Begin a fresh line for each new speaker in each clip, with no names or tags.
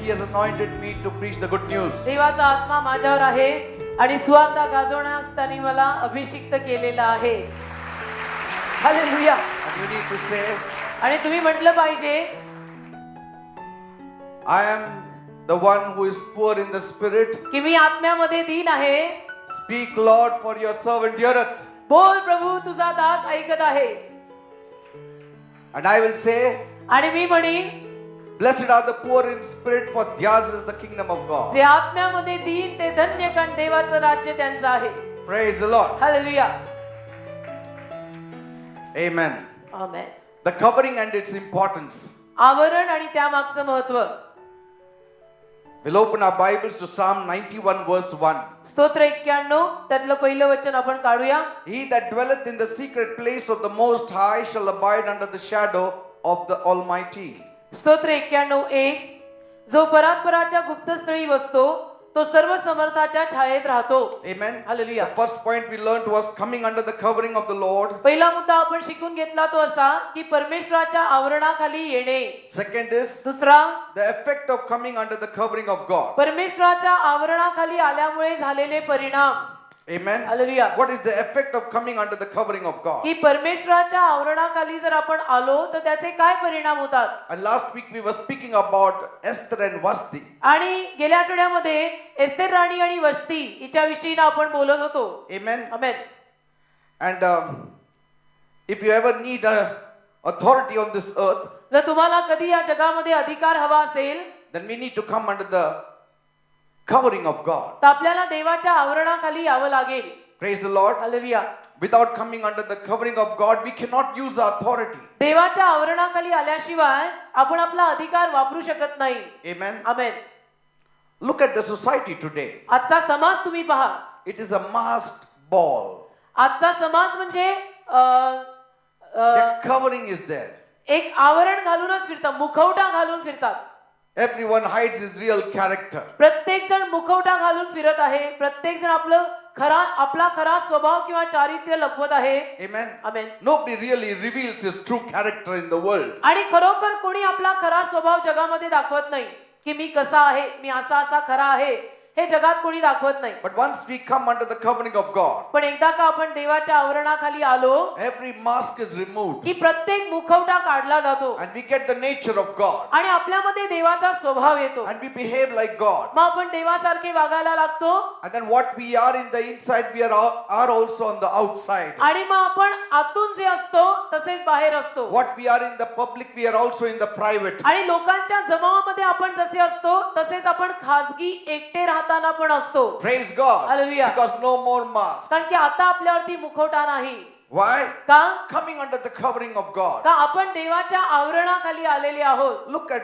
He has anointed me to preach the good news.
देवाचा आत्मा माझ्यावर आहे आणि सुवार्ता गाजवण्यास त्यांनी मला अभिषिक्त केलेला आहे. Hallelujah.
And you need to say,
आणि तुम्ही म्हटलं पाहिजे,
I am the one who is poor in the spirit.
की मी आत्म्यामध्ये दीन आहे.
Speak, Lord, for your servant heareth.
बोल प्रभू, तुझा दास ऐकत आहे.
And I will say,
आणि मी म्हणीन,
blessed are the poor in spirit, for theirs is the kingdom of God.
जे आत्म्यामध्ये दीन ते धन्य, कारण देवाचं राज्य त्यांचं आहे.
Praise the Lord.
Hallelujah.
Amen.
Amen.
The covering and its importance.
आवरण आणि त्यामागचं महत्व.
We'll open our Bibles to Psalm 91 verse 1.
स्तोत्र 91 त्यातलं पहिलं वचन आपण काढूया.
He that dwelleth in the secret place of the Most High shall abide under the shadow of the Almighty.
स्तोत्र 91:1 जो परात्पराच्या गुप्तस्थळी बसतो तो सर्व समर्थाच्या छायेत राहतो.
Amen.
Hallelujah.
The first point we learned was coming under the covering of the Lord.
पहिला मुद्दा आपण शिकून घेतला तो असा की परमेश्वराच्या आवरणाखाली येणे.
Second is
दुसरा,
the effect of coming under the covering of God.
परमेश्वराच्या आवरणाखाली आल्यामुळे झालेले परिणाम.
Amen.
Hallelujah.
What is the effect of coming under the covering of God?
की परमेश्वराच्या आवरणाखाली जर आपण आलो तर त्याचे काय परिणाम होतात.
And last week we were speaking about Esther and Vashti.
आणि गेल्या आठवड्यामध्ये एस्तेर राणी आणि वस्ती हिच्या विषयी आपण बोलत होतो.
Amen.
Amen.
And if you ever need authority on this earth,
जर तुम्हाला कधी या जगामध्ये अधिकार हवा असेल
then we need to come under the covering of God.
तर आपल्याला देवाच्या आवरणाखाली यावं लागेल.
Praise the Lord.
Hallelujah.
Without coming under the covering of God, we cannot use our authority.
देवाच्या आवरणाखाली आल्याशिवाय आपण आपला अधिकार वापरू शकत नाही.
Amen.
Amen.
Look at the society today.
आजचा समाज तुम्ही पहा.
It is a masked ball.
आजचा समाज म्हणजे
The covering is there.
एक आवरण घालूनच फिरतात, मुखवटा घालून फिरतात.
Everyone hides his real character.
प्रत्येक जण मुखवटा घालून फिरत आहे. प्रत्येक जण आपला खरा स्वभाव किंवा चारित्र्य लपवत आहे.
Amen.
Amen.
Nobody really reveals his true character in the world.
आणि खरोखर कोणी आपला खरा स्वभाव जगामध्ये दाखवत नाही की मी कसा आहे, मी असा खरा आहे, हे जगात कोणी दाखवत नाही.
But once we come under the covering of God,
पण एकदा का आपण देवाच्या आवरणाखाली आलो
every mask is removed
की प्रत्येक मुखवटा काढला जातो
and we get the nature of God
आणि आपल्यामध्ये देवाचा स्वभाव येतो.
and we behave like God.
मग आपण देवासारखे वागायला लागतो
And then what we are in the inside, we are also on the outside.
आणि मग आपण आतून जे असतो तसेच बाहेर असतो.
What we are in the public, we are also in the private.
आणि लोकांच्या जमावामध्ये आपण जसे असतो तसेच आपण खाजगी एकटे राहताना पण असतो.
Praise God.
Hallelujah.
Because no more mask.
कारण की आता आपल्यावरती मुखवटा नाही.
Why?
का?
Coming under the covering of God.
का आपण देवाच्या आवरणाखाली आलेले आहोत.
Look at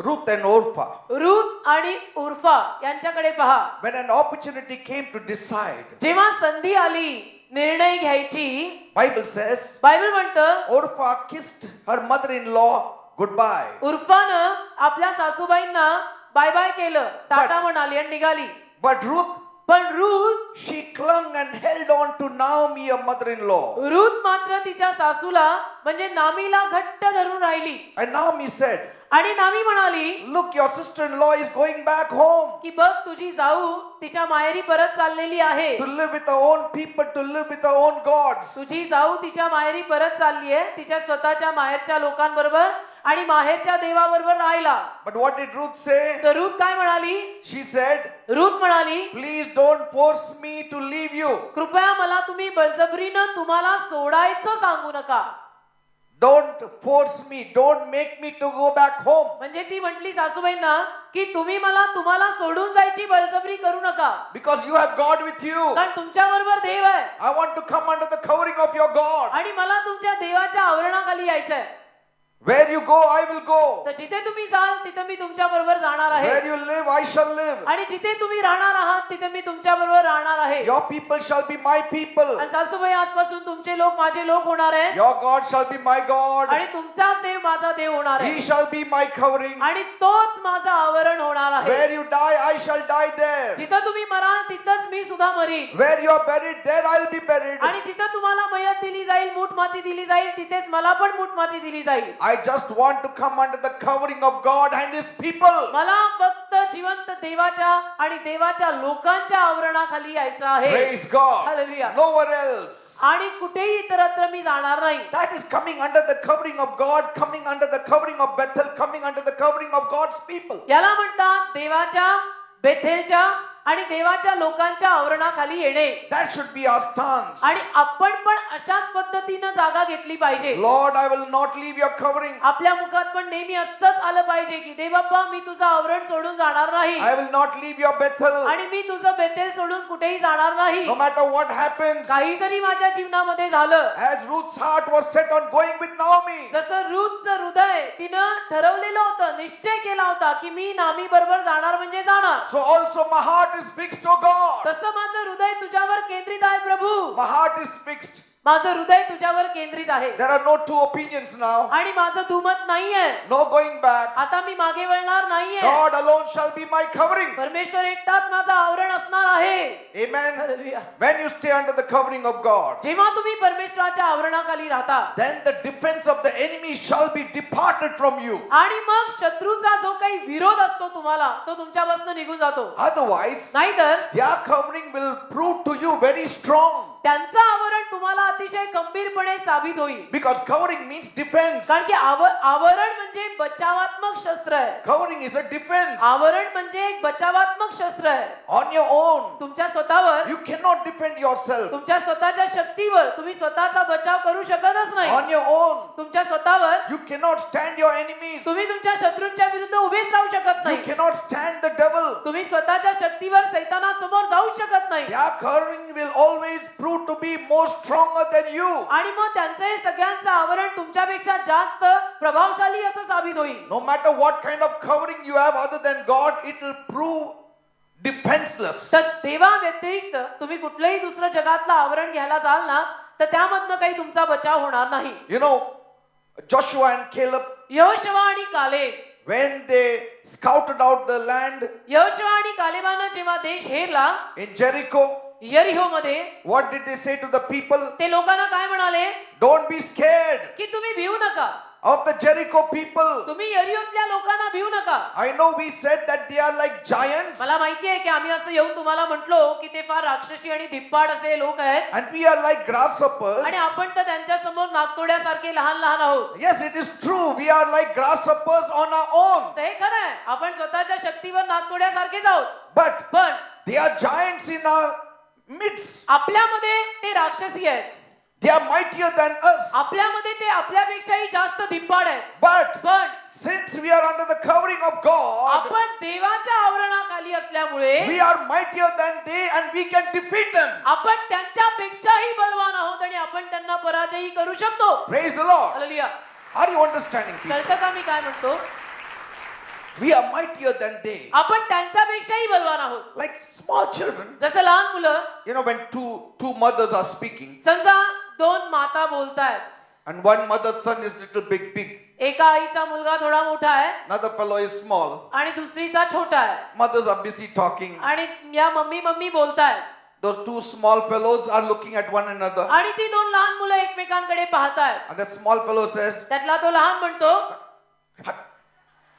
Ruth and Orpah.
Ruth आणि उर्फा यांच्याकडे पहा.
When an opportunity came to decide,
जेव्हा संधी आली निर्णय घ्यायची,
Bible says,
बायबल म्हणतं
Orpah kissed her mother-in-law goodbye.
उर्फानं आपल्या सासूबाईंना बाय बाय केलं, टाटा म्हणाली आणि निघाली.
But Ruth,
पण Ruth
she clung and held on to Naomi, her mother-in-law.
Ruth मात्र तिच्या सासूला म्हणजे नामीला घट्ट धरून राहिली.
And Naomi said,
आणि नामी म्हणाली,
look, your sister-in-law is going back home
की बघ तुझी जाऊ तिच्या माहेरी परत चाललेली आहे.
to live with her own people, to live with her own gods.
तुझी जाऊ तिच्या माहेरी परत चालली आहे, तिच्या स्वतःच्या माहेरच्या लोकांबरोबर आणि माहेरच्या देवाबरोबर राहिला.
But what did Ruth say?
तर रूथ काय म्हणाली?
She said,
रूथ म्हणाली,
please don't force me to leave you.
कृपया मला तुम्ही बळजबरीनं तुम्हाला सोडायचं सांगू नका.
Don't force me. Don't make me to go back home.
म्हणजे ती म्हटली सासूबाईंना की तुम्ही तुम्हाला सोडून जायची बळजबरी करू नका.
Because you have God with you.
कारण तुमच्या बरोबर देव आहे.
I want to come under the covering of your God.
आणि मला तुमच्या देवाच्या आवरणाखाली यायचंय.
Where you go, I will go.
तर जिथे तुम्ही जाल तिथे मी तुमच्या बरोबर जाणार आहे.
Where you live, I shall live.
आणि जिथे तुम्ही राहणार आहात तिथे मी तुमच्या बरोबर राहणार आहे.
Your people shall be my people.
आणि सासूबाई आजपासून तुमचे लोक माझे लोक होणार आहेत.
Your God shall be my God.
आणि तुमचाच देव माझा देव होणार आहे.
He shall be my covering.
आणि तोच माझं आवरण होणार आहे.
Where you die, I shall die there.
जिथं तुम्ही मराल तिथंच मी सुद्धा marine
Where you are buried, there I'll be buried.
आणि जिथं तुम्हाला मयत दिली जाईल, मूठ माती दिली जाईल, तिथेच मला पण मूठ माती दिली जाईल.
I just want to come under the covering of God and His people.
मला फक्त जिवंत देवाच्या आणि देवाच्या लोकांच्या आवरणाखाली यायचं आहे.
Praise God.
Hallelujah.
Nowhere else.
आणि कुठेही इतरत्र मी जाणार नाही.
That is coming under the covering of God, coming under the covering of Bethel, coming under the covering of God's people.
याला म्हणतात देवाच्या, बेथेलच्या आणि देवाच्या लोकांच्या आवरणाखाली येणे.
That should be our stance.
आणि आपण पण अशाच पद्धतीनं जागा घेतली पाहिजे.
Lord, I will not leave your covering.
आपल्या मुखात पण नेहमी असंच आलं पाहिजे की देव बाप्पा, मी तुझं आवरण सोडून जाणार नाही
I will not leave your Bethel.
आणि मी तुझं बेथेल सोडून कुठेही जाणार नाही.
No matter what happens.
काही जरी माझ्या जीवनामध्ये झालं,
As Ruth's heart was set on going with Naomi.
जसं रूथचं हृदय तिनं ठरवलेलं होतं, निश्चय केला होता की मी नामी बरोबर जाणार म्हणजे जाणार.
So also my heart is fixed, oh God.
तसं माझं हृदय तुझ्यावर केंद्रित आहे प्रभू.
My heart is fixed.
माझं हृदय तुझ्यावर केंद्रित आहे
There are no two opinions now.
आणि माझं दुमत नाहीये.
No going back.
आता मी मागे वळणार नाहीये.
God alone shall be my covering.
परमेश्वर एकटाच माझं आवरण असणार आहे.
Amen.
Hallelujah.
When you stay under the covering of God,
जेव्हा तुम्ही परमेश्वराच्या आवरणाखाली राहता,
then the defense of the enemy shall be departed from you.
आणि मग शत्रूचा जो काही विरोध असतो तुम्हाला, तो तुमच्यापासून निघून जातो.
Otherwise,
नाहीतर
their covering will prove to you very strong.
त्यांचं आवरण तुम्हाला अतिशय खंबीरपणे साबित होईल.
Because covering means defense.
कारण की आवरण म्हणजे बचावात्मक शस्त्र आहे.
Covering is a defense.
आवरण म्हणजे एक बचावात्मक शस्त्र आहे.
On your own,
तुमच्या स्वतःवर,
you cannot defend yourself.
तुमच्या स्वतःच्या शक्तीवर तुम्ही स्वतःचा बचाव करू शकतच नाही.
On your own,
तुमच्या स्वतःवर
you cannot stand your enemies.
तुम्ही तुमच्या शत्रूंच्या विरुद्ध उभेच राहू शकत
You
नाही.
cannot stand the devil.
तुम्ही स्वतःच्या शक्तीवर सैतानासमोर जाऊ शकत नाही.
Their covering will always prove to be more stronger than you.
आणि मग त्यांचं हे सगळ्यांचं आवरण तुमच्यापेक्षा जास्त प्रभावशाली असं साबित होईल.
No matter what kind of covering you have other than God, it will prove defenseless.
तर देवा व्यतिरिक्त तुम्ही कुठलंही दुसरं जगातलं आवरण घ्यायला जाल ना, तर त्यामधनं काही तुमचा बचाव होणार नाही.
You know, Joshua and Caleb,
यहोशुवा आणि Caleb,
when they scouted out the land
यहोशुवा आणि कालेबानं जेव्हा देश हेरला
in Jericho,
यरिहो मध्ये,
what did they say to the people?
ते लोकांना काय म्हणाले
Don't be scared
की तुम्ही भिवू नका.
of the Jericho people.
तुम्ही यरिहोतल्या लोकांना भिवू नका.
I know we said that they are like giants
मला माहिती आहे की आम्ही असं येऊन तुम्हाला म्हटलो की ते फार राक्षसी आणि धिप्पाड असे लोक आहेत
and we are like grasshoppers.
आणि आपण तर त्यांच्या समोर नागतोड्यासारखे लहान लहान आहोत.
Yes, it is true. We are like grasshoppers on our own.
तर हे खरं आहे, आपण स्वतःच्या शक्तीवर नागतोड्यासारखेच आहोत.
But
पण
they are giants in our midst.
आपल्यामध्ये ते राक्षसी आहेत.
They are mightier than us.
आपल्यामध्ये ते आपल्यापेक्षाही जास्त धिप्पाड आहेत.
But
पण
since we are under the covering of God,
आपण देवाच्या आवरणाखाली असल्यामुळे
we are mightier than they and we can defeat them.
आपण त्यांच्यापेक्षाही बलवान आहोत आणि आपण त्यांना पराजयी करू शकतो.
Praise the Lord.
Hallelujah.
Are you understanding, people?
कळतं का मी काय म्हणतो?
We are mightier than they.
आपण त्यांच्यापेक्षाही बलवान आहोत.
Like small children.
जसं लहान मुलं,
You know, when two mothers are speaking
समजा दोन माता बोलतायत
and one mother's son is little big,
एका आईचा मुलगा थोडा मोठा आहे
another fellow is small.
आणि दुसरीचा छोटा आहे
Mothers are busy talking.
आणि या मम्मी बोलतायत
Those two small fellows are looking at one another.
आणि ती दोन लहान मुलं एकमेकांकडे पाहतायत.
And that small fellow says,
त्यातला तो लहान म्हणतो,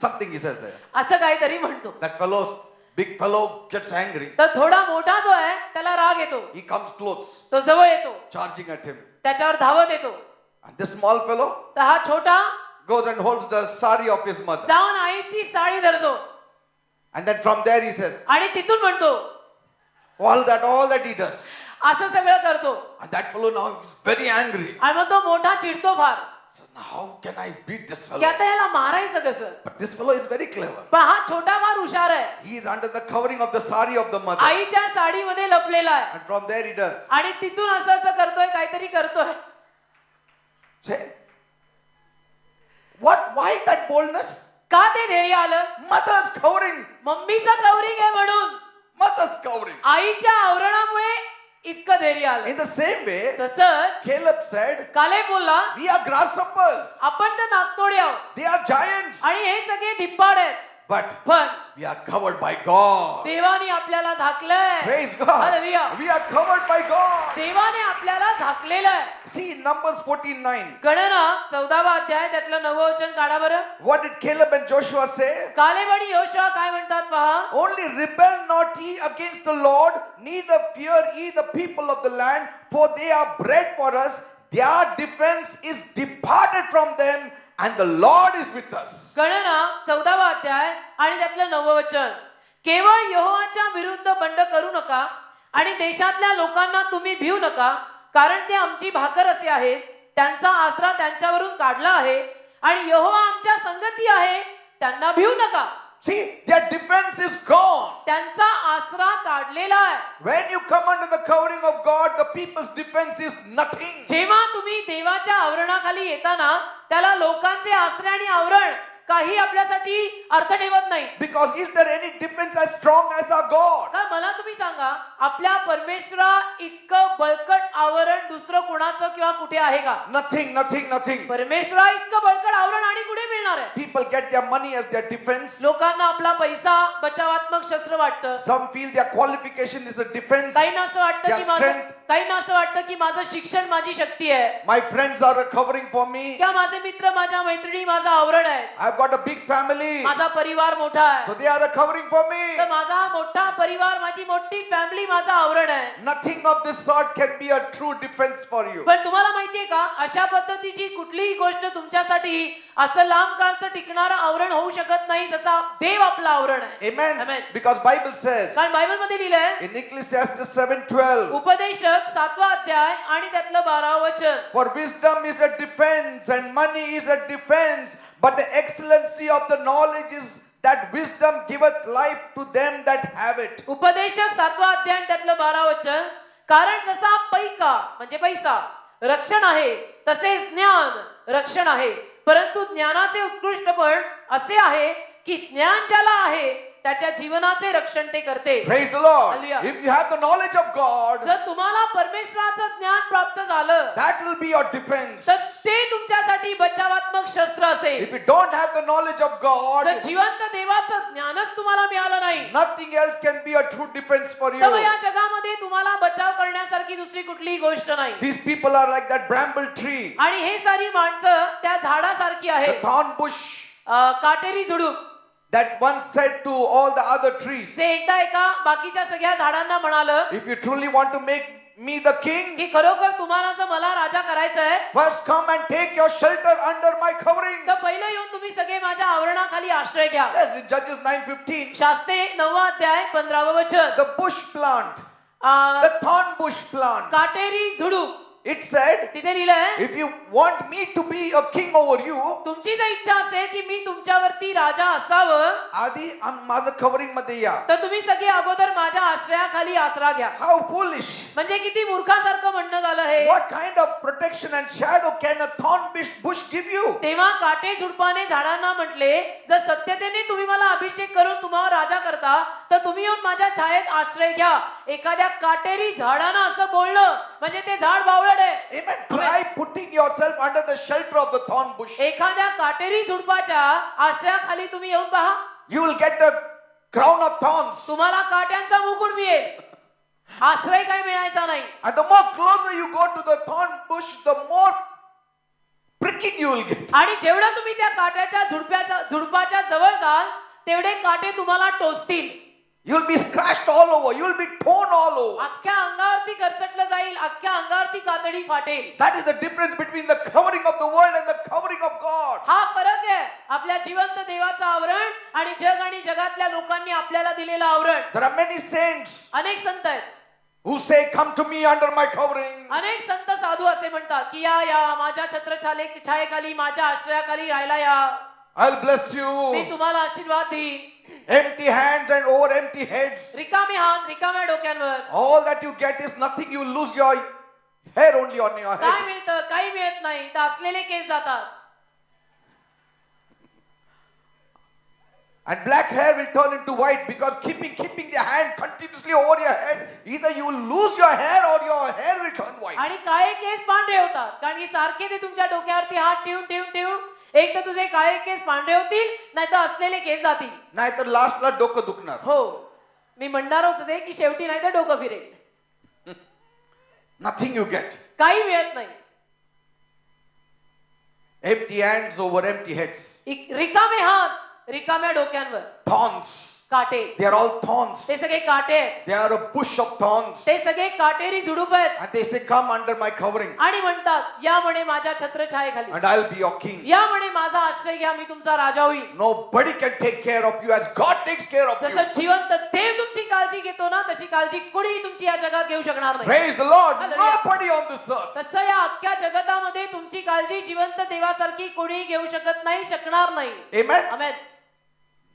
something he says there.
असं काहीतरी म्हणतो.
That big fellow gets angry.
तर थोडा मोठा जो आहे त्याला राग येतो.
He comes close,
तो जवळ येतो,
charging at him.
त्याच्यावर धावत येतो.
And this small fellow
तर हा छोटा
goes and holds the sari of his mother.
जाऊन आईची साडी धरतो
And then from there he says,
आणि तिथून म्हणतो,
all that he does.
असं सगळं करतो.
And that fellow now is very angry.
आणि मग तो मोठा चिडतो फार
So now how can I beat this
की
fellow?
आता याला मारायचं कसं.
But this fellow is very clever.
पण हा छोटा फार हुशार आहे.
He is under the covering of the sari of the mother.
आईच्या साडीमध्ये लपलेला आहे
And from there he does.
आणि तिथून असं करतोय, काहीतरी करतोय.
Say, why that boldness?
का ते धैर्य आलं?
Mother's covering.
मम्मीचं कवरिंग आहे म्हणून,
Mother's covering.
आईच्या आवरणामुळे इतकं धैर्य आलं.
In the same way,
तसंच
Caleb said,
कालेब बोलला,
we are grasshoppers.
आपण तर नागतोडे आहोत
They are giants.
आणि हे सगळे धिप्पाड आहेत.
But
पण
we are covered by God.
देवाने आपल्याला झाकलंय.
Praise God.
Hallelujah.
We are covered by God.
देवाने आपल्याला झाकलेलं आहे.
See Numbers 14:9.
गणना 14वा अध्याय त्यातलं 9वं वचन काढा बरं.
What did Caleb and Joshua say?
Caleb आणि योशुआ काय म्हणतात पहा.
Only rebel not ye against the Lord, neither fear ye the people of the land, for they are bread for us. Their defense is departed from them, and the Lord is with us.
गणना 14वा अध्याय आणि त्यातलं 9वं वचन. केवळ यहोवाच्या विरुद्ध बंड करू नका आणि देशातल्या लोकांना तुम्ही भिवू नका, कारण ते आमची भाकर असे आहेत. त्यांचा आसरा त्यांच्यावरून काढला आहे आणि यहोवा आमच्या संगती आहे, त्यांना भिवू नका.
See, their defense is gone.
त्यांचा आसरा काढलेला आहे.
When you come under the covering of God, the people's defense is nothing.
जेव्हा तुम्ही देवाच्या आवरणाखाली येताना त्याला लोकांचे आसरे आणि आवरण काही आपल्यासाठी अर्थ ठेवत नाही.
Because is there any defense as strong as our God?
का मला तुम्ही सांगा, आपल्या परमेश्वरा इतकं बळकट आवरण दुसरं कोणाचं किंवा कुठे आहे का?
Nothing, nothing, nothing.
परमेश्वरा इतकं बळकट आवरण आणि कुठे मिळणार आहे?
People get their money as their defense.
लोकांना आपला पैसा बचावात्मक शस्त्र वाटतं.
Some feel their qualification is a defense.
काहींना असं वाटतं की
Their
माझं
strength.
काहींना असं वाटतं की माझं शिक्षण माझी शक्ती आहे.
My friends are a covering for me.
किंवा माझे मित्र माझ्या मैत्रिणी माझं आवरण आहे.
I've got a big family.
माझा परिवार मोठा आहे.
So they are a covering for me.
तर माझा मोठा परिवार माझी मोठी फॅमिली माझं आवरण आहे.
Nothing of this sort can be a true defense for you.
पण तुम्हाला माहितीये का, अशा पद्धतीची कुठलीही गोष्ट तुमच्यासाठी असं लांब काळचं टिकणारं आवरण होऊ शकत नाही जसा देव आपलं आवरण आहे.
Amen.
Amen.
Because Bible says
कारण बायबल मध्ये लिहिलंय,
in Ecclesiastes 7:12,
उपदेशक 7वा अध्याय आणि त्यातलं 12वं वचन.
for wisdom is a defense and money is a defense, but the excellency of the knowledge is that wisdom giveth life to them that have it.
उपदेशक 7वा अध्याय आणि त्यातलं 12वं वचन. कारण जसा पैका म्हणजे पैसा रक्षण आहे, तसेच ज्ञान रक्षण आहे, परंतु ज्ञानाचे उत्कृष्टपण असे आहे की ज्ञान ज्याला आहे त्याच्या जीवनाचे रक्षण ते करते.
Praise the Lord.
Hallelujah.
If you have the knowledge of God,
जर तुम्हाला परमेश्वराचं ज्ञान प्राप्त झालं
that will be your defense.
तर ते तुमच्यासाठी बचावात्मक शस्त्र असेल.
If you don't have the knowledge of God,
जर जिवंत देवाचं ज्ञानच तुम्हाला मिळालं नाही,
nothing else can be a true defense for
तर मग
you.
या जगामध्ये तुम्हाला बचाव करण्यासारखी दुसरी कुठलीही गोष्ट नाही.
These people are like that bramble tree,
आणि हे सारी माणसं त्या झाडासारखी
the
आहेत,
thorn bush
काटेरी झुडूप.
that once said to all the other trees,
ते एकदा एका बाकीच्या सगळ्या झाडांना म्हणालं
if you truly want to make me the king,
की खरोखर तुम्हाला जर मला राजा करायचं आहे
first come and take your shelter under my covering.
तर पहिलं येऊन तुम्ही सगळे माझ्या आवरणाखाली आश्रय घ्या.
Yes, in Judges 9:15,
शास्त्रे 9वा अध्याय 15वं वचन.
the bush plant,
uh,
the thorn bush plant,
काटेरी झुडूप
it said,
तिथे लिहिलंय,
if you want me to be a king over you,
तुमची जर इच्छा असेल की मी तुमच्यावरती राजा असावं
आधी माझं कव्हरिंग मध्ये या.
तर तुम्ही सगळे अगोदर माझ्या आश्रयाखाली आसरा घ्या.
How foolish.
म्हणजे किती मूर्खासारखं म्हणणं झालं हे.
What kind of protection and shadow can a thorn bush give you?
तेव्हा काटे झुडपाने झाडांना म्हटले, जर सत्यतेने तुम्ही मला अभिषेक करून तुम्हाला राजा करता तर तुम्ही येऊन माझ्या छायेत आश्रय घ्या. एखाद्या काटेरी झाडानं असं बोलणं म्हणजे ते झाड बावळट आहे.
Amen. Try putting yourself under the shelter of the thorn bush.
एखाद्या काटेरी झुडपाच्या आश्रयाखाली तुम्ही येऊन पहा,
You will get a crown of thorns.
तुम्हाला काट्यांचा मुकुट मिळेल, आश्रय काय मिळायचा नाही.
And the more closer you go to the thorn bush, the more pricking you will get.
आणि जेवढं तुम्ही त्या काट्याच्या झुडपाच्या जवळ जाल तेवढे काटे तुम्हाला टोचतील.
You'll be scratched all over. You'll be torn all over.
अख्ख्या अंगावरती करचटलं जाईल, अख्ख्या अंगावरती कातडी फाटेल.
That is the difference between the covering of the world and the covering of God.
हा फरक आहे आपल्या जिवंत देवाचं आवरण आणि जग आणि जगातल्या लोकांनी आपल्याला दिलेलं आवरण.
There are many saints
अनेक संत आहेत,
who say, come to me under my covering.
अनेक संत साधू असे म्हणतात की या माझ्या छायेखाली माझ्या आश्रयाखाली राहायला या,
I'll bless
मी
you.
तुम्हाला आशीर्वाद देईन.
Empty hands and over empty heads.
रिकामी हात रिकाम्या डोक्यांवर.
All that you get is nothing. You lose your hair only on your
काय
head.
मिळतं, काही मिळत नाही, तर असलेले केस जातात.
And black hair will turn into white because keeping the hand continuously over your head, either you will lose your hair or your hair will turn white.
आणि काळे केस पांढरे होतात कारण की सारखे ते तुमच्या डोक्यावरती हात ठेवून ठेवून ठेवून एक तर तुझे काळे केस पांढरे होतील, नाही तर असलेले केस जातील.
नाहीतर लास्टला डोकं दुखणार.
हो, मी म्हणणार होते की शेवटी नाही तर डोकं फिरेल.
Nothing you get.
काही मिळत नाही.
Empty hands over empty heads.
रिकामे हात रिकाम्या डोक्यांवर.
Thorns.
काटे.
They are all thorns.
ते सगळे काटे आहेत.
They are a bush of thorns.
ते सगळे काटेरी झुडूप आहेत.
And they say, come under my covering.
आणि म्हणतात या म्हणे माझ्या छत्रछायेखाली.
And I'll be your king.
या म्हणे माझा आश्रय घ्या, मी तुमचा राजा होईल.
Nobody can take care of you as God takes care of you.
जसं जिवंत देव तुमची काळजी घेतो ना, तशी काळजी कोणीही तुमची या जगात घेऊ शकणार नाही.
Praise the Lord.
Hallelujah.
Nobody on this earth.
तसं या अख्ख्या जगतामध्ये तुमची काळजी जिवंत देवासारखी कोणीही घेऊ शकत नाही, शकणार नाही.
Amen.
Amen.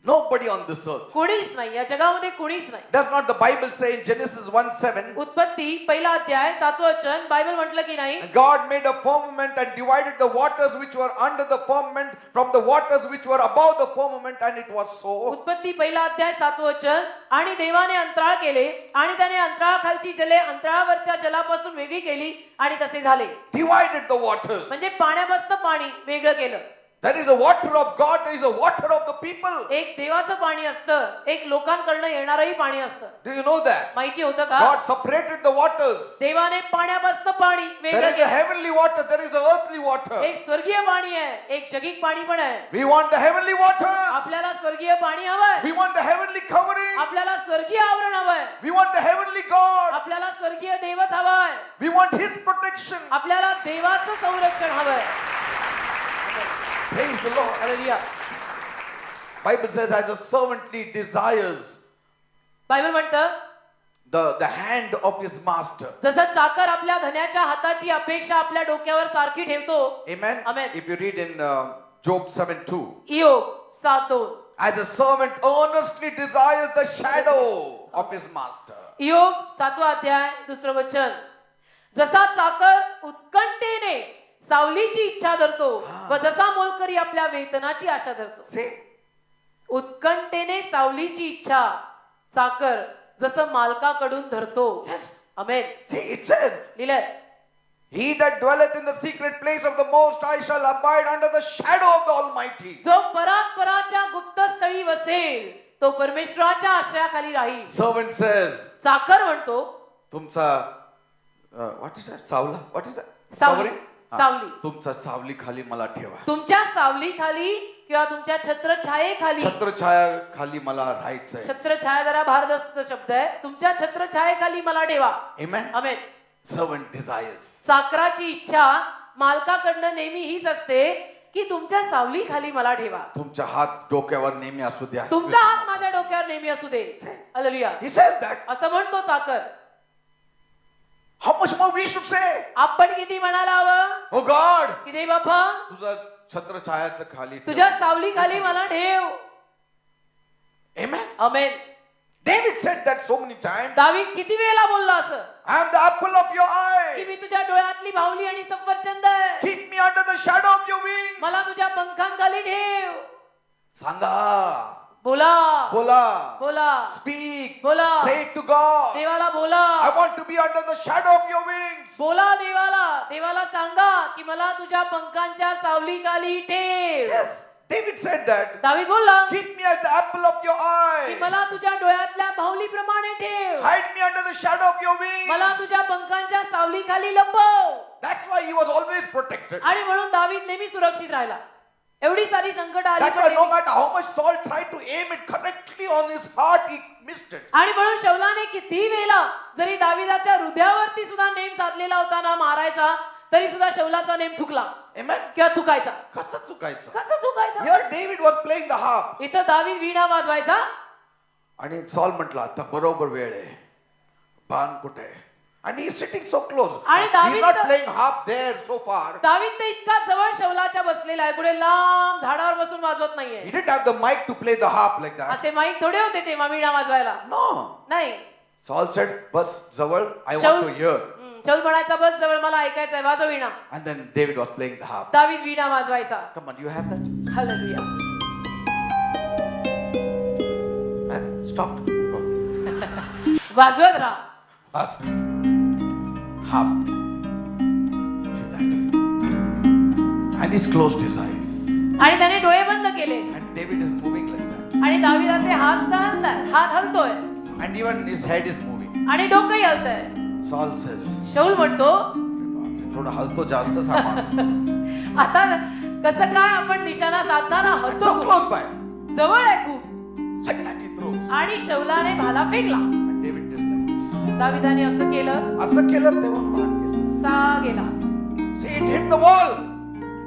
Nobody on this earth.
कोणीच नाही या जगामध्ये, कोणीच नाही.
Does not the Bible say in Genesis 1:7?
उत्पत्ती पहिला अध्याय 7 वचन बायबल म्हटलं की नाही,
And God made a firmament and divided the waters which were under the firmament from the waters which were above the firmament, and it was so.
उत्पत्ती पहिला अध्याय 7 वचन, आणि देवाने अंतराळ केले आणि त्याने अंतराळाखालची जले अंतराळावरच्या जलापासून वेगळी केली, आणि तसे झाले.
Divided the waters.
म्हणजे पाण्यापासून पाणी वेगळं केलं.
There is a water of God, there is a water of the people.
एक देवाचं पाणी असतं, एक लोकांकडनं येणारही पाणी असतं.
Do you know that?
माहिती होतं का?
God separated the waters.
देवाने पाण्यापासून पाणी वेगळं
There is a
केलं.
heavenly water, there is a earthly water.
एक स्वर्गीय पाणी आहे, एक जगिक पाणी पण आहे.
We want the heavenly waters.
आपल्याला स्वर्गीय पाणी हवंय.
We want the heavenly covering.
आपल्याला स्वर्गीय आवरण हवंय.
We want the heavenly God.
आपल्याला स्वर्गीय देवच हवाय.
We want His protection.
आपल्याला देवाचं संरक्षण हवंय.
Praise the Lord.
Hallelujah.
Bible says, as a servantly desires
Bible म्हणतं,
the hand of his master.
जसं चाकर आपल्या धन्याच्या हाताची अपेक्षा आपल्या डोक्यावर सारखी ठेवतो.
Amen.
Amen.
If you read in Job 7:2,
इयोब 7:2,
as a servant earnestly desires the shadow of his master.
इयोब 7 अध्याय 2 वचन, जसा चाकर उत्कंठेने सावलीची इच्छा धरतो व जसा मोलकरी आपल्या वेतनाची आशा धरतो.
See?
उत्कंठेने सावलीची इच्छा चाकर जसं मालकाकडून धरतो.
Yes.
Amen.
See, it says,
लिहिलंय,
he that dwelleth in the secret place of the Most High shall abide under the shadow of the Almighty.
जो परात्पराच्या गुप्त स्थळी वसेल तो परमेश्वराच्या आश्रयाखाली राहील.
Servant says,
चाकर म्हणतो,
तुमचा what is that? Savla? What is that?
सावली.
Covering?
सावली.
तुमचा सावली खाली मला ठेवा.
तुमच्या सावली खाली किंवा तुमच्या छत्रछायेखाली.
छत्रछाया खाली मला राहायचंय.
छत्रछाया जरा भारदस्त शब्द आहे. तुमच्या छत्रछायेखाली मला ठेवा.
Amen.
आमेन.
Servant desires.
चाकराची इच्छा मालकाकडनं नेहमी हीच असते की तुमच्या सावली खाली मला ठेवा.
तुमचा हात डोक्यावर नेहमी असू द्या.
तुमचा हात माझ्या डोक्यावर नेहमी असू दे. हालेलुया.
He says that.
असं म्हणतो चाकर.
How much more we should say?
आपण किती म्हणायला हवं
Oh God,
की दे बाप्पा
तुझा छत्रछायाचं खाली ठेव.
तुझ्या सावली खाली मला ठेव.
Amen.
Amen.
David said that so many times.
दावीद किती वेळेला बोलला असं
I am the apple of your
की
eye.
मी तुझ्या डोळ्यातली भावली आणि सफरचंद आहे.
Keep me under the shadow of your wings.
मला तुझ्या पंखांखाली ठेव.
सांगा.
बोला
बोला.
बोला
Speak.
बोला.
Say it to God.
देवाला बोला.
I want to be under the shadow of your wings.
बोला देवाला. देवाला सांगा की मला तुझ्या पंखांच्या सावलीखाली ठेव.
Yes. David said that.
दावीद बोलला
Keep me as the apple of your
की
eye.
मला तुझ्या डोळ्यातल्या भावलीप्रमाणे ठेव.
Hide me under the shadow of your wings.
मला तुझ्या पंखांच्या सावलीखाली लपव.
That's why he was always protected.
आणि म्हणून दावीद नेहमी सुरक्षित राहिला. एवढी सारी संकट आली
That's why no matter how much Saul tried to aim it correctly on his heart, he missed it.
आणि म्हणून शौलाने किती वेळा जरी दाविदाच्या हृदयावरती सुद्धा नेम साधलेला होता ना मारायचा, तरी सुद्धा शौलाचा नेम चुकला
Amen.
किंवा चुकायचा.
कसं चुकायचं?
कसं चुकायचा?
Here David was playing the harp.
इथं दावीद वीणा वाजवायचा
आणि सॉल म्हटलं आता बरोबर वेळ आहे. बाण कुठे आहे? And he is sitting so close.
आणि
He is
दावीद
not
तर-
playing harp there so far.
दावीद तर इतका जवळ शौलाच्या बसलेला आहे, कुठे लांब झाडावर बसून वाजवत
He
नाहीये.
didn't have the mic to play the harp like that.
असे माईक थोडे होते तेव्हा वीणा वाजवायला.
No.
नाही.
Saul said, बस जवळ, I
Shaul-
want to hear.
शौल म्हणायचा बस जवळ मला ऐकायचंय, वाजव वीणा.
And then David was playing the harp.
दावीद वीणा वाजवायचा.
Come on, you have that?
Hallelujah.
Stop. Go.
वाजवत राहा.
Harp. See that? And he's closed his eyes.
आणि त्याने डोळे बंद केले
And David is moving like that.
आणि दाविदाचे हात तर हलताय, हात हलतोय
And even his head is moving.
आणि डोकंही हलतंय.
Saul says,
शौल म्हणतो
थोडा हलतो जास्तच हा माणूस.
आता कसं काय आपण निशाणा साधताना हलतो
So
खूप.
close by.
जवळ आहे खूप.
Like that he throws.
आणि शौलाने भाला फेकला.
And David did like this.
दाविदाने असं केलं,
असं केलं तेव्हा बाण गेला.
सा गेला
See, it hit the wall.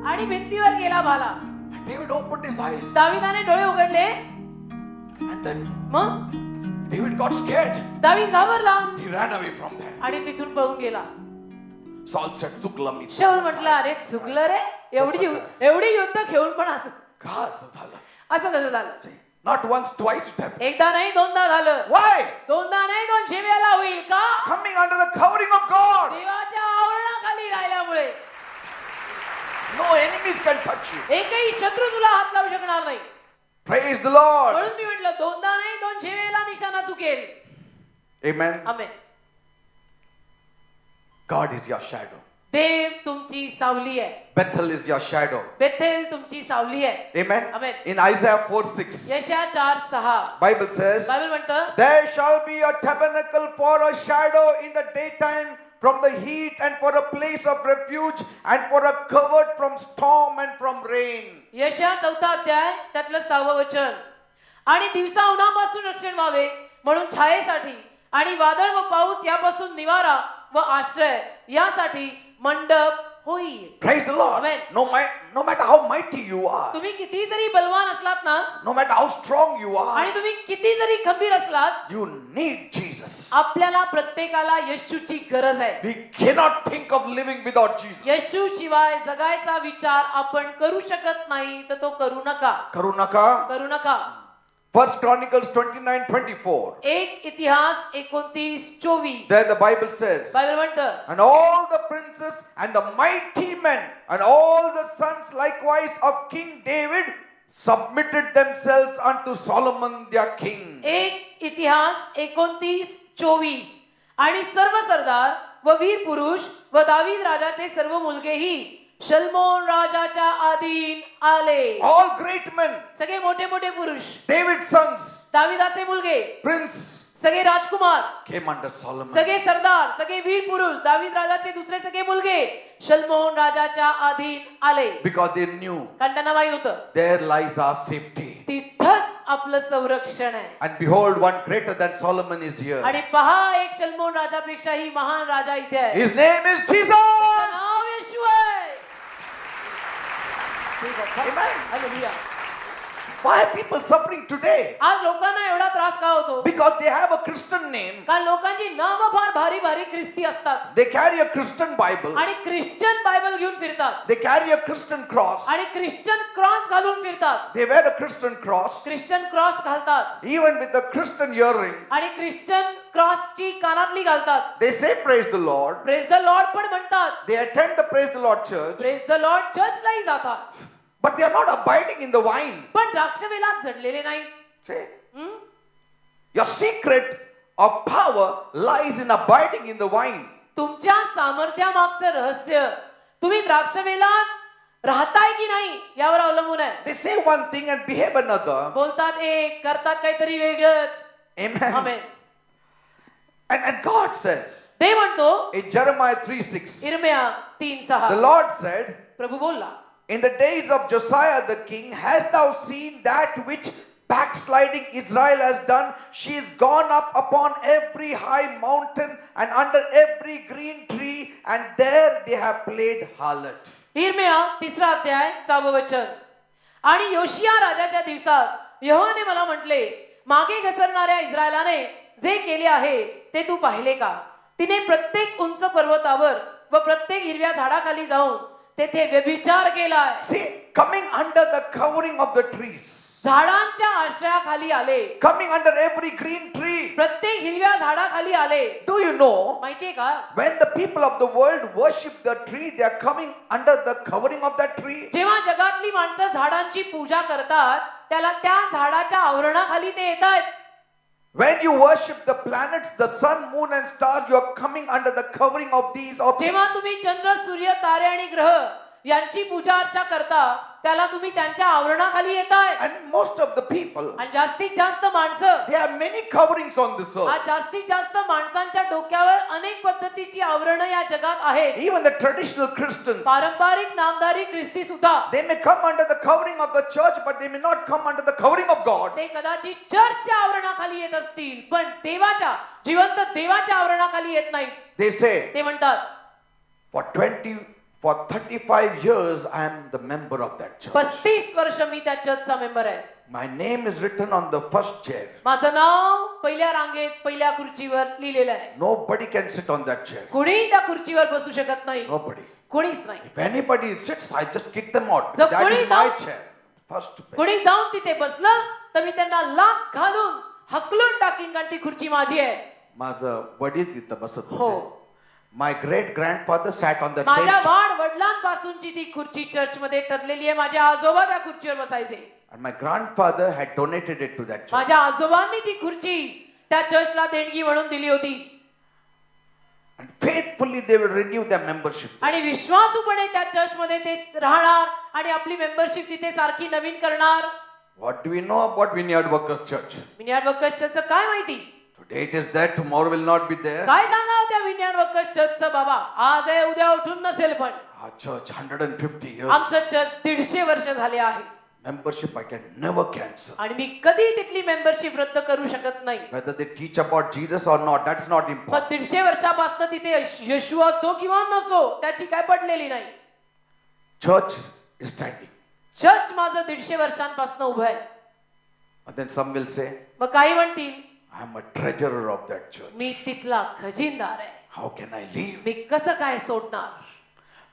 आणि भिंतीवर गेला भाला.
And David opened his eyes.
दाविदाने डोळे उघडले.
And then
मग
David got scared.
दावीद घाबरला
He ran away from there.
आणि तिथून पळून गेला.
Saul said, चुकलं मी.
शौल म्हटलं, अरे चुकलं रे, एवढी युद्ध खेळून पण
का असं झालं?
असं कसं झालं?
Not once, twice it happened.
एकदा नाही दोनदा झालं.
Why?
दोनदा नाही 200 वेळेला होईल का?
Coming under the covering of God.
देवाच्या आवरणाखाली राहिल्यामुळे
No enemies can touch you.
एकही शत्रू तुला हात लावू शकणार नाही.
Praise the Lord.
म्हणून मी म्हटलं दोनदा नाही 200 वेळेला निशाणा चुकेल.
Amen.
Amen.
God is your shadow.
देव तुमची सावली आहे.
Bethel is your shadow.
Bethel तुमची सावली आहे.
Amen.
Amen.
In Isaiah 4:6,
यशया 4:6
Bible says,
बायबल म्हणतं,
there shall be a tabernacle for a shadow in the daytime from the heat and for a place of refuge and for a covert from storm and from rain.
यशया 4 अध्याय त्यातलं 6वं वचन. आणि दिवसा उन्हापासून रक्षण व्हावे म्हणून छायेसाठी आणि वादळ व पाऊस यापासून निवारा व आश्रय यासाठी मंडप होईल.
Praise the Lord.
Amen.
No matter how mighty you are,
तुम्ही किती जरी बलवान असलात ना
no matter how strong you are,
आणि तुम्ही किती जरी खंबीर असलात,
you need Jesus.
आपल्याला प्रत्येकाला येशूची गरज आहे.
We cannot think of living without Jesus.
येशू शिवाय जगायचा विचार आपण करू शकत नाही, तर तो करू नका.
करू नका.
करू नका.
1 Chronicles 29:24.
एक इतिहास 29:24
There the Bible says,
Bible म्हणतं,
and all the princes and the mighty men and all the sons likewise of King David submitted themselves unto Solomon their king.
एक इतिहास 29:24 आणि सर्व सरदार व वीर पुरुष व दावीद राजाचे सर्व मुलगेही शल्मोन राजाच्या अधीन आले.
All great men,
सगळे मोठे मोठे पुरुष,
David's sons,
दाविदाचे मुलगे,
prince,
सगळे राजकुमार,
came under Solomon.
सगळे सरदार, सगळे वीर पुरुष, दावीद राजाचे दुसरे सगळे मुलगे शल्मोन राजाच्या अधीन आले.
Because they knew
कारण त्यांना माहित होतं
there lies our safety.
तिथंच आपलं संरक्षण आहे.
And behold, one greater than Solomon is here.
आणि पहा, एक शल्मोन राजापेक्षाही महान राजा इथे आहे.
His name is Jesus.
त्याचं नाव येशू आहे.
Amen.
Hallelujah.
Why are people suffering today?
आज लोकांना एवढा त्रास का होतो?
Because they have a Christian name.
कारण लोकांची नावं फार भारी भारी ख्रिस्ती असतात
They carry a Christian Bible.
आणि ख्रिश्चन बायबल घेऊन फिरतात
They carry a Christian cross.
आणि ख्रिश्चन क्रॉस घालून फिरतात.
They wear a Christian cross.
Christian cross घालतात
Even with a Christian earring.
आणि ख्रिश्चन क्रॉसची कानातली घालतात.
They say praise the Lord.
Praise the Lord पण म्हणतात.
They attend the praise the Lord church.
Praise the Lord चर्चलाही जातात.
But they are not abiding in the wine.
पण द्राक्षवेलात जडलेले नाही.
Say,
हं?
your secret of power lies in abiding in the wine.
तुमच्या सामर्थ्यामागचं रहस्य तुम्ही द्राक्षवेलात राहताय की नाही यावर अवलंबून आहे.
They say one thing and behave another.
बोलतात एक, करतात काहीतरी वेगळंच.
Amen.
Amen.
And God says
ते म्हणतो
in Jeremiah 3:6,
इर्मिया 3:6
the Lord said,
प्रभू बोलला,
in the days of Josiah the king, hast thou seen that which backsliding Israel has done? She is gone up upon every high mountain and under every green tree, and there they have played harlot.
इर्मिया 3 अध्याय 6 वचन. आणि योशिया राजाच्या दिवसात यहोवाने मला म्हटले, मागे घसरणाऱ्या इस्रायलाने जे केले आहे ते तू पाहिले का? तिने प्रत्येक उंच पर्वतावर व प्रत्येक हिरव्या झाडाखाली जाऊन तेथे व्यभिचार केलाय.
See, coming under the covering of the trees,
झाडांच्या आश्रयाखाली आले,
coming under every green tree.
प्रत्येक हिरव्या झाडाखाली आले.
Do you know,
माहितीये का,
when the people of the world worship the tree, they are coming under the covering of that tree.
जेव्हा जगातली माणसं झाडांची पूजा करतात त्याला त्या झाडाच्या आवरणाखाली ते येतात.
When you worship the planets, the sun, moon and stars, you are coming under the covering of these
जेव्हा
objects.
तुम्ही चंद्र, सूर्य, तारे आणि ग्रह यांची पूजा अर्चा करता त्याला तुम्ही त्यांच्या आवरणाखाली येताय.
And most of the people,
आणि जास्तीत जास्त माणसं,
they have many coverings on this earth.
आज जास्तीत जास्त माणसांच्या डोक्यावर अनेक पद्धतीची आवरणं या जगात आहेत.
Even the traditional Christians,
पारंपरिक नामधारी ख्रिस्ती सुद्धा
they may come under the covering of the church, but they may not come under the covering of God.
ते कदाचित चर्चच्या आवरणाखाली येत असतील, पण देवाच्या जिवंत देवाच्या आवरणाखाली येत नाहीत.
They say,
ते म्हणतात
for 35 years, I am the member of that church.
35 वर्ष मी त्या चर्चचा मेंबर आहे.
My name is written on the first chair.
माझं नाव पहिल्या रांगेत पहिल्या खुर्चीवर लिहिलेलं आहे.
Nobody can sit on that chair.
कुणीही त्या खुर्चीवर बसू शकत नाही.
Nobody.
कोणीच नाही.
If anybody sits, I just kick them out.
जर
That
कोणी
is my
जाऊन-
chair. First.
कोणी जाऊन तिथे बसलं तर मी त्यांना लाथ घालून हकलून टाकीन, कारण ती खुर्ची माझी आहे.
माझं वडील तिथं बसत
हो.
होते. My great grandfather sat on that same
माझ्या
chair.
वाढ वडिलांपासूनची ती खुर्ची चर्च मध्ये ठरलेली आहे. माझे आजोबा त्या खुर्चीवर बसायचे.
And my grandfather had donated it to that church.
माझ्या आजोबांनी ती खुर्ची त्या चर्चला देणगी म्हणून दिली होती.
And faithfully they will renew their membership.
आणि विश्वासूपणे त्या चर्च मध्ये ते राहणार आणि आपली मेंबरशिप तिथे सारखी नवीन करणार.
What do we know about Vineyard Workers Church?
Vineyard Workers चर्चचं काय माहिती?
Today it is there, tomorrow will not be there.
काय सांगावं त्या विनयाड वर्कर्स चर्चचं बाबा? आज आहे उद्या उठून नसेल, पण
Our church, 150 years.
आमचं चर्च 150 वर्ष झाले आहे.
Membership I can never cancel.
आणि मी कधी तिथली मेंबरशिप रद्द करू शकत नाही.
Whether they teach about Jesus or not, that's not
पण
important.
150 वर्षापासून तिथे येशू असो किंवा नसो त्याची काय पडलेली नाही.
Church is standing.
चर्च माझं 150 वर्षांपासून उभं आहे.
And then some will say,
मग काही म्हणतील
I am a treasurer of that church.
मी तिथला खजिनदार आहे.
How can I leave?
मी कसं काय सोडणार?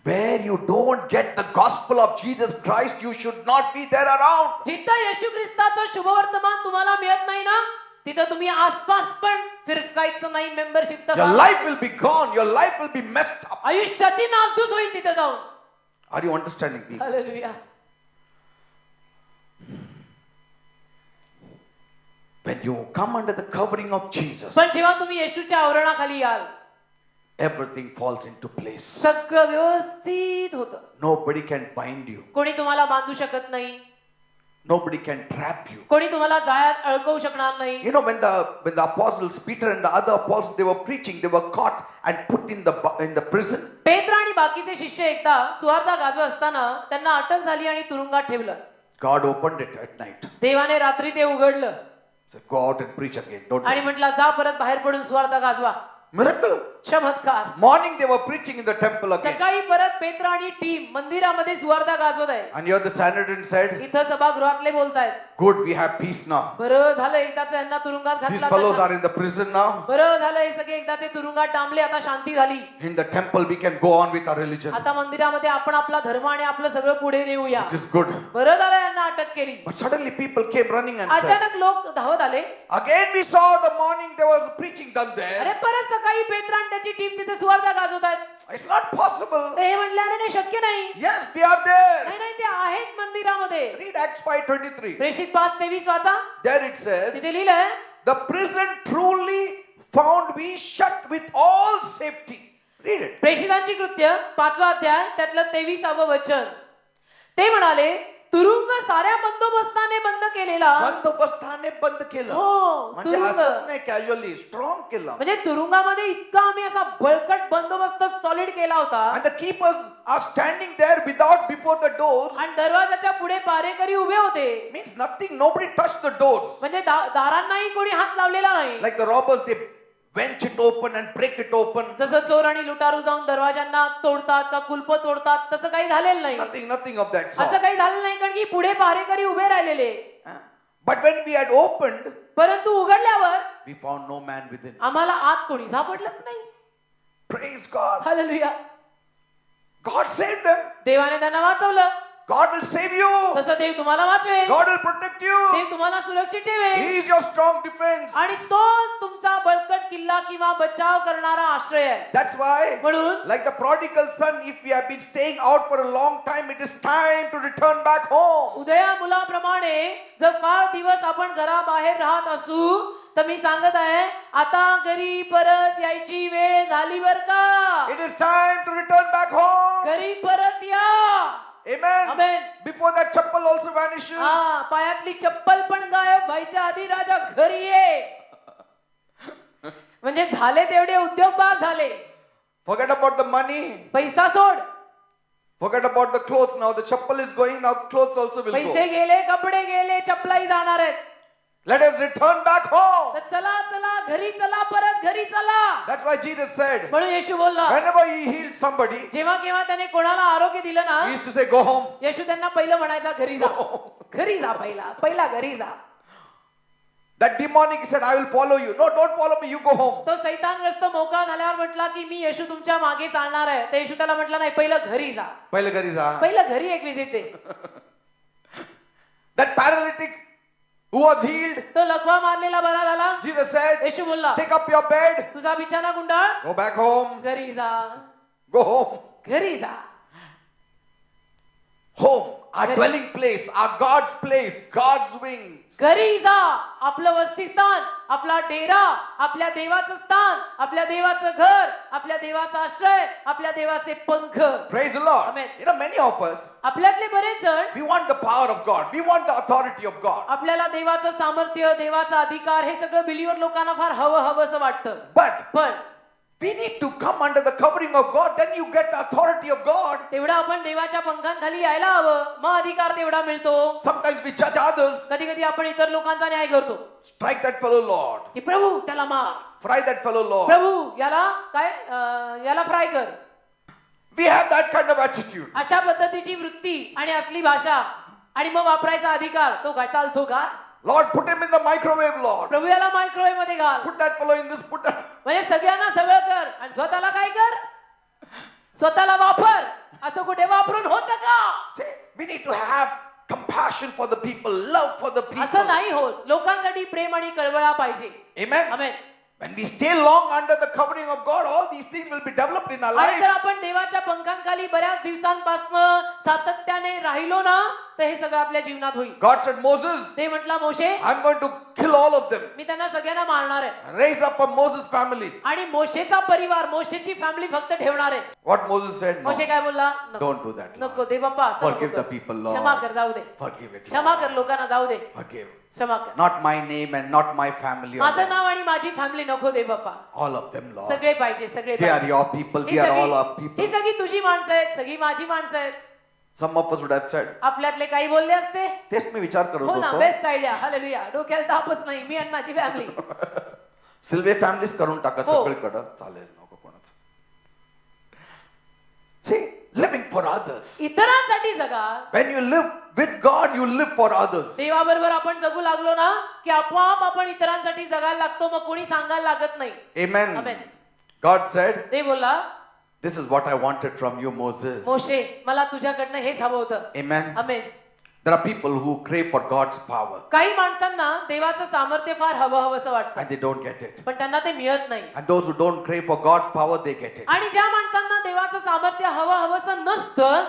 Where you don't get the gospel of Jesus Christ, you should not be there around.
जिथं येशू ख्रिस्ताचं शुभवर्तमान तुम्हाला मिळत नाही ना, तिथं तुम्ही आसपास पण फिरकायचं नाही. Membership
Your life will be gone. Your life will be messed up.
आयुष्याची नासधूस होईल तिथं जाऊन.
Are you understanding me?
Hallelujah.
When you come under the covering of Jesus,
पण जेव्हा तुम्ही येशूच्या आवरणाखाली याल,
everything falls into place.
सगळं व्यवस्थित होतं.
Nobody can bind you.
कोणी तुम्हाला बांधू शकत नाही.
Nobody can trap you.
कोणी तुम्हाला जाळ्यात अडकवू शकणार नाही.
You know, when the apostles Peter and the other apostles, they were preaching, they were caught and put in the prison.
पेत्र आणि बाकीचे शिष्य एकदा सुवार्ता गाजवत असताना त्यांना अटक झाली आणि तुरुंगात ठेवलं.
God opened it at night.
देवाने रात्री ते उघडलं
So go out and preach again. Don't.
आणि म्हटलं जा परत बाहेर पडून सुवार्ता गाजवा.
Miracle.
चमत्कार.
Morning they were preaching in the temple again.
सकाळी परत पेत्र आणि टीम मंदिरामध्ये सुवार्ता गाजवत आहे.
And here the Sanhedrin said,
इथं सभागृहातले बोलतायत,
good, we have peace now.
बरं झालं एकदाच यांना तुरुंगात
These fellows
घातलं.
are in the prison now.
बरं झालं हे सगळे एकदाचे तुरुंगात डांबले, आता शांती झाली.
In the temple we can go on with our religion.
आता मंदिरामध्ये आपण आपला धर्म आणि आपलं सगळं पुढे नेऊया.
It is good.
बरं झालं यांना अटक केली.
But suddenly people came running and said,
अचानक लोक धावत आले.
again we saw the morning there was preaching done
अरे
there.
परत सकाळी पेत्र आणि त्याची टीम तिथे सुवार्ता गाजवत आहेत.
It's not possible.
तर हे म्हटले अरे नाही शक्य नाही.
Yes, they are there.
नाही नाही ते आहेत मंदिरामध्ये.
Read Acts 5:23.
प्रेषित 5:23 वाचा.
There it says,
तिथे लिहिलंय,
the prison truly found we shut with all safety. Read it.
प्रेषितांची कृत्य 5वा अध्याय त्यातलं 23वं वचन. ते म्हणाले तुरुंग साऱ्या बंदोबस्ताने बंद केलेला.
बंदोबस्ताने बंद केलं.
हो,
म्हणजे
तुरुंग.
असंच नाही, कॅज्युअली स्ट्रॉंग केलं.
म्हणजे तुरुंगामध्ये इतका आम्ही असा बळकट बंदोबस्त सॉलिड केला होता.
And the keepers are standing there without before the doors.
आणि दरवाजाच्या पुढे पारेकरी उभे होते.
Means nothing, nobody touched the doors.
म्हणजे दारांनाही कोणी हात लावलेला नाही.
Like the robbers, they wrench it open and break it open.
जसं चोर आणि लुटारू जाऊन दरवाजांना तोडतात का कुलप तोडतात तसं काही झालेलं नाही.
Nothing of that
असं
sort.
काही झालं नाही, कारण की पुढे पहारेकरी उभे राहिलेले.
But when we had opened,
परंतु उघडल्यावर
we found no man within.
आम्हाला आत कोणी सापडलंच नाही.
Praise God.
Hallelujah.
God saved them.
देवाने त्यांना वाचवलं.
God will save you.
तसं देव तुम्हाला वाचवेल.
God will protect you.
देव तुम्हाला सुरक्षित ठेवेल.
He is your strong defense.
आणि तोच तुमचा बळकट किल्ला किंवा बचाव करणारा आश्रय आहे.
That's why,
म्हणून
like the prodigal son, if we have been staying out for a long time, it is time to return back home.
उदया मुलाप्रमाणे जर फार दिवस आपण घराबाहेर राहत असू तर मी सांगत आहे आता घरी परत यायची वेळ झाली बर का.
It is time to return back home.
घरी परत या.
Amen.
Amen.
Before that chappal also vanishes.
हा, पायातली चप्पल पण गायब व्हायच्या आधी राजा घरी ये. म्हणजे झाले तेवढे उद्योग बाद झाले.
Forget about the money.
पैसा सोड.
Forget about the clothes now. The chappal is going now. Clothes also will
पैसे
go.
गेले, कपडे गेले, चपलाही जाणार आहेत.
Let us return back home.
तर चला चला घरी चला, परत घरी चला.
That's why Jesus said,
म्हणून येशू बोलला,
whenever he healed somebody,
जेव्हा केव्हा त्याने कोणाला आरोग्य दिलं ना,
he used to say, go home.
येशू त्यांना पहिलं म्हणायचा घरी जा. घरी जा, पहिला घरी जा.
That demonic said, I will follow you. No, don't follow me. You go home.
तो सैतानग्रस्त मोकळा झाल्यावर म्हटला की मी येशू तुमच्या मागे चालणार आहे. तर येशू त्याला म्हटला नाही, पहिलं घरी जा.
पहिले घरी जा.
पहिलं घरी एक visit they.
That paralytic who was healed,
तो लकवा मारलेला बरा झाला.
Jesus said,
येशू बोलला,
take up your bed.
तुझा बिछाना गुंडाळ,
Go back home.
घरी जा.
Go home.
घरी जा.
Home, our
Very-
dwelling place, our God's place, God's wings.
घरी जा. आपलं वस्तीस्थान, आपला डेरा, आपल्या देवाचं स्थान, आपल्या देवाचं घर, आपल्या देवाचा आश्रय, आपल्या देवाचे पंख.
Praise the Lord.
Amen.
You know, many of us,
आपल्यातले बरेच जण
we want the power of God. We want the authority of God.
आपल्याला देवाचं सामर्थ्य, देवाचा अधिकार हे सगळं बिलीवर लोकांना फार हवं असं वाटतं.
But
पण
we need to come under the covering of God. Then you get the authority of God.
तेवढा आपण देवाच्या पंखांखाली यायला हवं, मग अधिकार तेवढा मिळतो.
Sometimes we judge others.
कधी कधी आपण इतर लोकांचा न्याय करतो
Strike that fellow, Lord.
की प्रभू त्याला मार,
Fry that fellow, Lord.
प्रभू याला काय याला फ्राय कर.
We have that kind of attitude.
अशा पद्धतीची वृत्ती आणि असली भाषा आणि मग वापरायचा अधिकार तो काय चालतो का?
Lord, put him in the microwave, Lord.
प्रभू याला मायक्रोवेव्ह मध्ये घाल.
Put that fellow in this, put that.
म्हणजे सगळ्यांना सगळं कर आणि स्वतःला काय कर, स्वतःला वापर. असं कुठे वापरून होतं का?
See, we need to have compassion for the people, love for the people.
असं नाही होत. लोकांसाठी प्रेम आणि कळवळा पाहिजे.
Amen.
Amen.
When we stay long under the covering of God, all these things will be developed in our
आणि जर
lives.
आपण देवाच्या पंखांखाली बऱ्याच दिवसांपासून सातत्याने राहिलो ना, तर हे सगळं आपल्या जीवनात होईल.
God said, Moses,
ते म्हटला मोशे,
I'm going to kill all of them.
मी त्यांना सगळ्यांना मारणार आहे
And raise up a Moses family.
आणि मोशेचा परिवार, मोशेची फॅमिली फक्त ठेवणार आहे.
What Moses said, no.
मोशे काय बोलला? नको.
Don't do that, Lord.
नको दे बाप्पा, असं
Forgive
नको
the
कर.
people, Lord.
क्षमा कर, जाऊ दे.
Forgive it,
क्षमा
Lord.
कर, लोकांना जाऊ दे.
Forgive.
क्षमा कर.
Not my name and not my family.
माझं नाव आणि माझी फॅमिली नको दे बाप्पा.
All of them, Lord.
सगळे पाहिजे, सगळे
They are
पाहिजे.
your people.
He
They are all
सगळी-
our people.
ही सगळी तुझी माणसं आहेत, सगळी माझी माणसं आहेत.
Some of us would have said,
आपल्यातले काही बोलले असते.
तेच मी विचार करत
हो ना,
होतो.
Best idea. हालेलुया. डोक्याला तापच नाही, मी आणि माझी फॅमिली.
सिल्वे फॅमिलीज करून टाकत
हो.
सगळीकडं चालेल नको कोणाचं. See, living for others.
इतरांसाठी जगा.
When you live with God, you live for others.
देवाबरोबर आपण जगू लागलो ना, की आपोआप आपण इतरांसाठी जगायला लागतो. मग कोणी सांगायला लागत नाही.
Amen.
Amen.
God said,
ते बोलला,
this is what I wanted from you, Moses.
मोशे, मला तुझ्याकडनं हेच हवं होतं.
Amen.
Amen.
There are people who crave for God's power
काही माणसांना देवाचं सामर्थ्य फार हवं असं वाटतं,
and they don't get it.
पण त्यांना ते मिळत नाही.
And those who don't crave for God's power, they get it.
आणि ज्या माणसांना देवाचं सामर्थ्य हवंसं नसतं,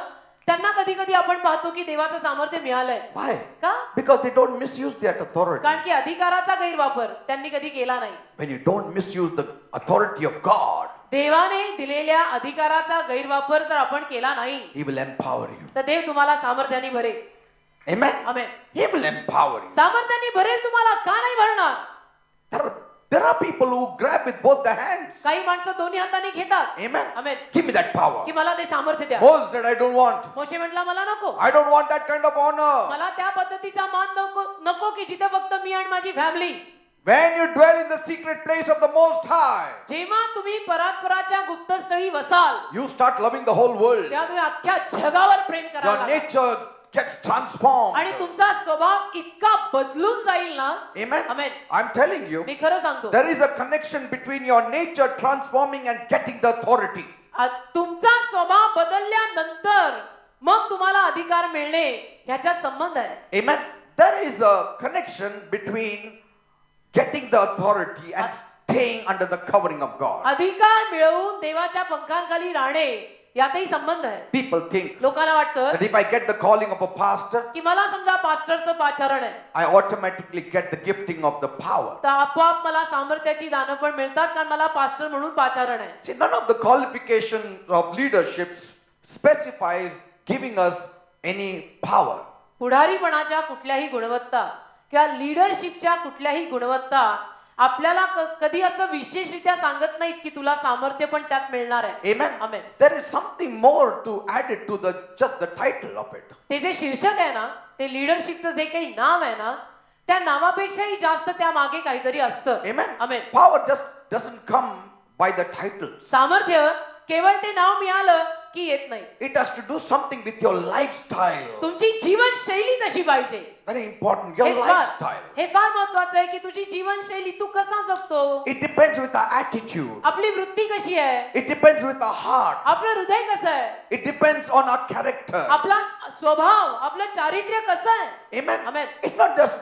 त्यांना कधी कधी आपण पाहतो की देवाचं सामर्थ्य मिळालंय.
Why?
का?
Because they don't misuse that authority.
कारण की अधिकाराचा गैरवापर त्यांनी कधी केला नाही.
When you don't misuse the authority of God,
देवाने दिलेल्या अधिकाराचा गैरवापर जर आपण केला नाही,
He will empower you.
तर देव तुम्हाला सामर्थ्याने भरेल.
Amen.
Amen.
He will empower you.
सामर्थ्याने भरेल तुम्हाला, का नाही भरणार?
There are people who grab with both the hands.
काही माणसं दोन्ही हाताने घेतात.
Amen.
Amen.
Give me that power.
की मला ते सामर्थ्य द्या.
Moses said, I don't want.
मोशे म्हटला मला नको.
I don't want that kind of honor.
मला त्या पद्धतीचा मान नको नको की जिथे फक्त मी आणि माझी family.
When you dwell in the secret place of the Most High,
जेव्हा तुम्ही परात्पराच्या गुप्तस्थळी vassal,
you start loving the whole world.
तेव्हा तुम्ही अख्ख्या जगावर प्रेम
Your
कराल
nature gets transformed.
आणि तुमचा स्वभाव इतका बदलून जाईल ना.
Amen.
Amen.
I'm telling you,
मी खरं सांगतो,
there is a connection between your nature transforming and getting the authority.
तुमचा स्वभाव बदलल्यानंतर मग तुम्हाला अधिकार मिळणे ह्याचा संबंध आहे.
Amen. There is a connection between getting the authority and staying under the covering of God.
अधिकार मिळवून देवाच्या पंखांखाली राहणे यातही संबंध आहे.
People think
लोकांना वाटतं
that if I get the calling of a pastor,
की मला समजा पास्टरचं पाचारण आहे
I automatically get the gifting of the power.
तर आपोआप मला सामर्थ्याची दानं पण मिळतात कारण मला पास्टर म्हणून पाचारण आहे.
See, none of the qualifications of leadership specifies giving us any power.
पुढारीपणाच्या कुठल्याही गुणवत्ता किंवा लिडरशिपच्या कुठल्याही गुणवत्ता आपल्याला कधी असं विशेषरित्या सांगत नाहीत की तुला सामर्थ्य पण त्यात मिळणार आहे.
Amen.
Amen.
There is something more to add it to the just the title of it.
ते जे शीर्षक आहे ना ते लिडरशिपचं जे काही नाव आहे ना त्या नावापेक्षाही जास्त त्या मागे काहीतरी असतं.
Amen.
Amen.
Power just doesn't come by the title.
सामर्थ्य केवळ ते नाव मिळालं की येत नाही.
It has to do something with your lifestyle.
तुमची जीवनशैली तशी पाहिजे.
Very important. Your lifestyle.
हे फार महत्वाचं आहे की तुझी जीवनशैली तू कसा जगतो.
It depends with our attitude.
आपली वृत्ती कशी आहे.
It depends with our heart.
आपलं हृदय कसं आहे.
It depends on our character.
आपला स्वभाव आपलं चारित्र्य कसं आहे.
Amen.
Amen.
It's not just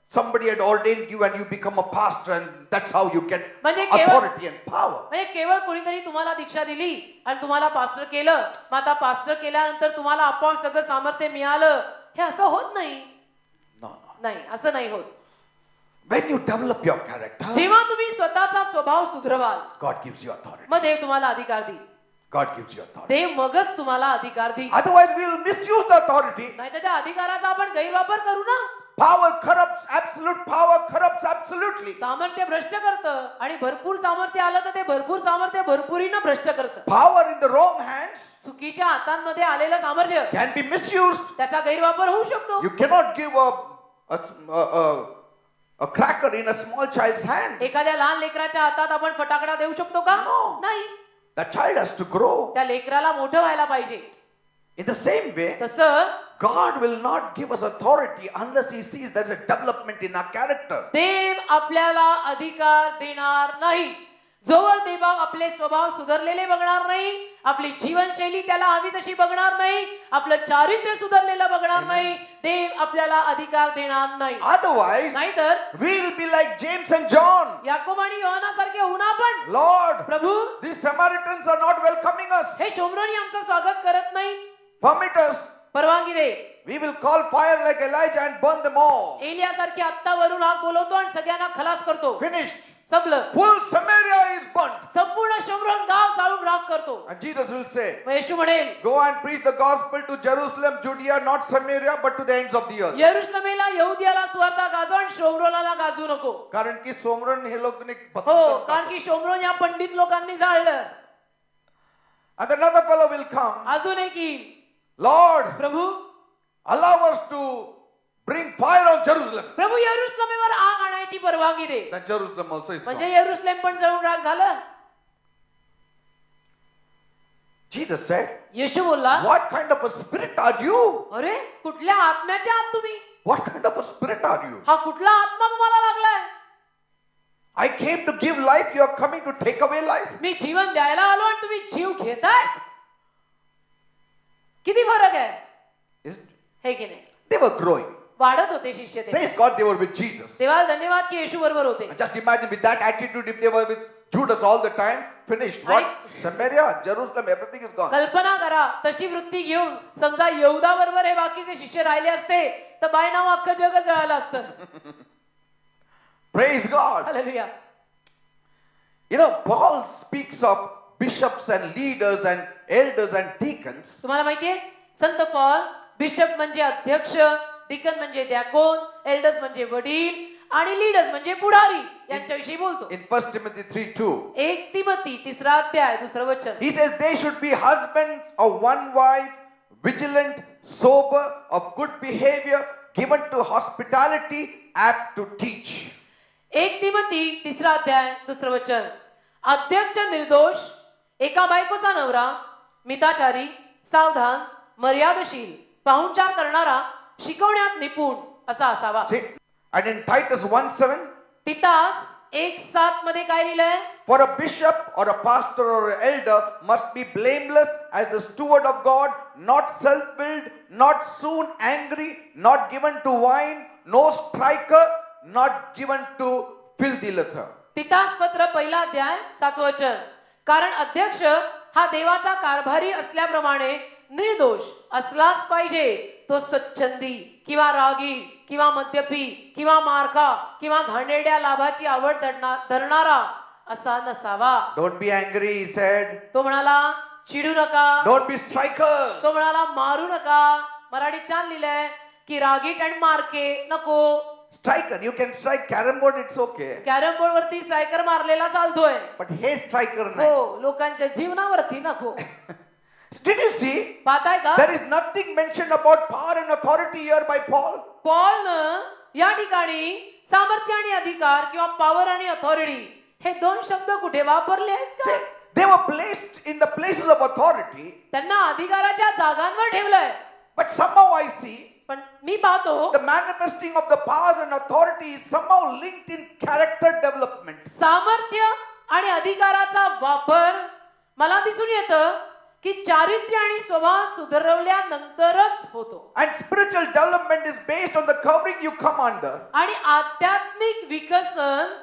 somebody had ordained you and you become a pastor and that's how you get
म्हणजे केवळ
authority and power.
म्हणजे केवळ कोणीतरी तुम्हाला दीक्षा दिली आणि तुम्हाला पास्टर केलं मग आता पास्टर केल्यानंतर तुम्हाला आपोआप सगळं सामर्थ्य मिळालं हे असं होत नाही.
No.
नाही असं नाही होत.
When you develop your character,
जेव्हा तुम्ही स्वतःचा स्वभाव सुधरवाल
God gives you authority.
मग देव तुम्हाला अधिकार देईल.
God gives you authority.
देव मगच तुम्हाला अधिकार देईल.
Otherwise, we will misuse the authority.
नाहीतर त्या अधिकाराचा आपण गैरवापर करू ना.
Power corrupts, absolute power corrupts absolutely.
सामर्थ्य भ्रष्ट करतं आणि भरपूर सामर्थ्य आलं तर ते भरपूर सामर्थ्य भरपुरीनं भ्रष्ट करतं.
Power in the wrong hands
चुकीच्या हातांमध्ये आलेलं सामर्थ्य
can be misused.
त्याचा गैरवापर होऊ शकतो.
You cannot give a cracker in a small child's hand.
एखाद्या लहान लेकराच्या हातात आपण फटाकडा देऊ शकतो का.
No.
नाही.
That child has to grow.
त्या लेकराला मोठं व्हायला पाहिजे.
In the same way,
तसं
God will not give us authority unless He sees there's a development in our character.
देव आपल्याला अधिकार देणार नाही जोवर देव आपले स्वभाव सुधारलेले बघणार नाही आपली जीवनशैली त्याला हवी तशी बघणार नाही आपलं चारित्र्य सुधारलेलं बघणार नाही देव आपल्याला अधिकार देणार नाही.
Otherwise,
नाहीतर
we'll be like James and John.
Yakob आणि योहानासारखे होऊन आपण
Lord,
Prabhu
these Samaritans are not welcoming us.
हे शोमरोनी आमचं स्वागत करत नाही.
Permit us.
परवानगी दे.
We will call fire like Elijah and burn them all.
एलियासारखी आत्तावरून आग बोलवतो आणि सगळ्यांना खलास करतो.
Finished.
संपलं.
Full Samaria is burnt.
संपूर्ण शोमरोन गाव जाळून राख करतो.
And Jesus will say,
मग येशू म्हणेल
go and preach the gospel to Jerusalem, Judea, not Samaria, but to the ends of the earth.
यरुशलेमेला यहुदियाला सुवार्ता गाजव आणि शोमरोनाला गाजवू नको.
कारण की सोमरण हे लोक
हो कारण की शोमरोन या पंडित लोकांनी जाळलं.
And another fellow will come.
अजून एक येईल.
Lord,
Prabhu
allow us to bring fire on Jerusalem.
प्रभू यरुशलेमेवर आग आणायची परवानगी दे.
Then Jerusalem also is
म्हणजे
gone.
यरुशलेम पण जळून राख झालं.
Jesus said,
येशू बोलला
what kind of a spirit are you?
अरे कुठल्या आत्म्याचे आहात तुम्ही.
What kind of a spirit are you?
हा कुठला आत्मा तुम्हाला लागलाय.
I came to give life, you are coming to take away life.
मी जीवन द्यायला आलो आणि तुम्ही जीव घेताय. किती फरक आहे हे की नाही.
They were growing.
वाढत होते शिष्य ते.
Praise God, they were with Jesus.
देवाला धन्यवाद की येशू बरोबर होते.
And just imagine with that attitude, if they were with Judas all the time, finished. What? Samaria, Jerusalem, everything is gone.
कल्पना करा तशी वृत्ती घेऊन समजा यहुदा बरोबर हे बाकीचे शिष्य राहिले असते तर बाय नाव अख्खं जग जळालं असतं.
Praise God.
Hallelujah.
You know, Paul speaks of bishops and leaders and elders and deacons.
तुम्हाला माहितीये संत पॉल बिशप म्हणजे अध्यक्ष डिकन म्हणजे द्याकोन एल्डर्स म्हणजे वडील आणि लीडर्स म्हणजे पुढारी यांच्याविषयी बोलतो.
In 1 Timothy 3:2,
1 तिमोथी 3 अध्याय 2 वचन.
he says they should be husbands of one wife, vigilant, sober, of good behavior, given to hospitality, apt to teach.
1 Timothy 3 अध्याय 2 वचन. अध्यक्ष निर्दोष एका बायकोचा नवरा मिताचारी सावधान मर्यादशील पाहुणचार करणारा शिकवण्यात निपुण असा असावा.
See, and in Titus 1:7,
Titas 1:7 मध्ये काय लिहिलंय.
for a bishop or a pastor or an elder must be blameless as the steward of God, not self-willed, not soon angry, not given to wine, no striker, not given to filthy liquor.
Titas पत्र 1 अध्याय 7 वचन. कारण अध्यक्ष हा देवाचा कारभारी असल्याप्रमाणे निर्दोष असलाच पाहिजे. तो स्वच्छंदी किंवा रागी किंवा मद्यपी किंवा मारखा किंवा घाणेरड्या लाभाची आवड धरणारा असा नसावा.
Don't be angry, he said.
तो म्हणाला चिडू नका.
Don't be strikers.
तो म्हणाला मारू नका. मराठीत छान लिहिलंय की रागीट आणि मारके नको.
Striker, you can strike carrom board, it's okay.
Carrom board वरती स्ट्रायकर मारलेला चालतोय.
But हे striker नाही.
हो, लोकांच्या जीवनावरती नको.
Did you see?
पाहताय का?
There is nothing mentioned about power and authority here by Paul.
पॉलनं या ठिकाणी सामर्थ्य आणि अधिकार किंवा पॉवर आणि अथॉरिटी हे दोन शब्द कुठे वापरले आहेत का?
They were placed in the places of authority,
त्यांना अधिकाराच्या जागांवर ठेवलंय.
but somehow I see
पण मी पाहतो
the manifesting of the powers and authority is somehow linked in character development.
सामर्थ्य आणि अधिकाराचा वापर मला दिसून येतं की चारित्र्य आणि स्वभाव सुधारवल्यानंतरच होतो.
And spiritual development is based on the covering you come under.
आणि आध्यात्मिक विकसन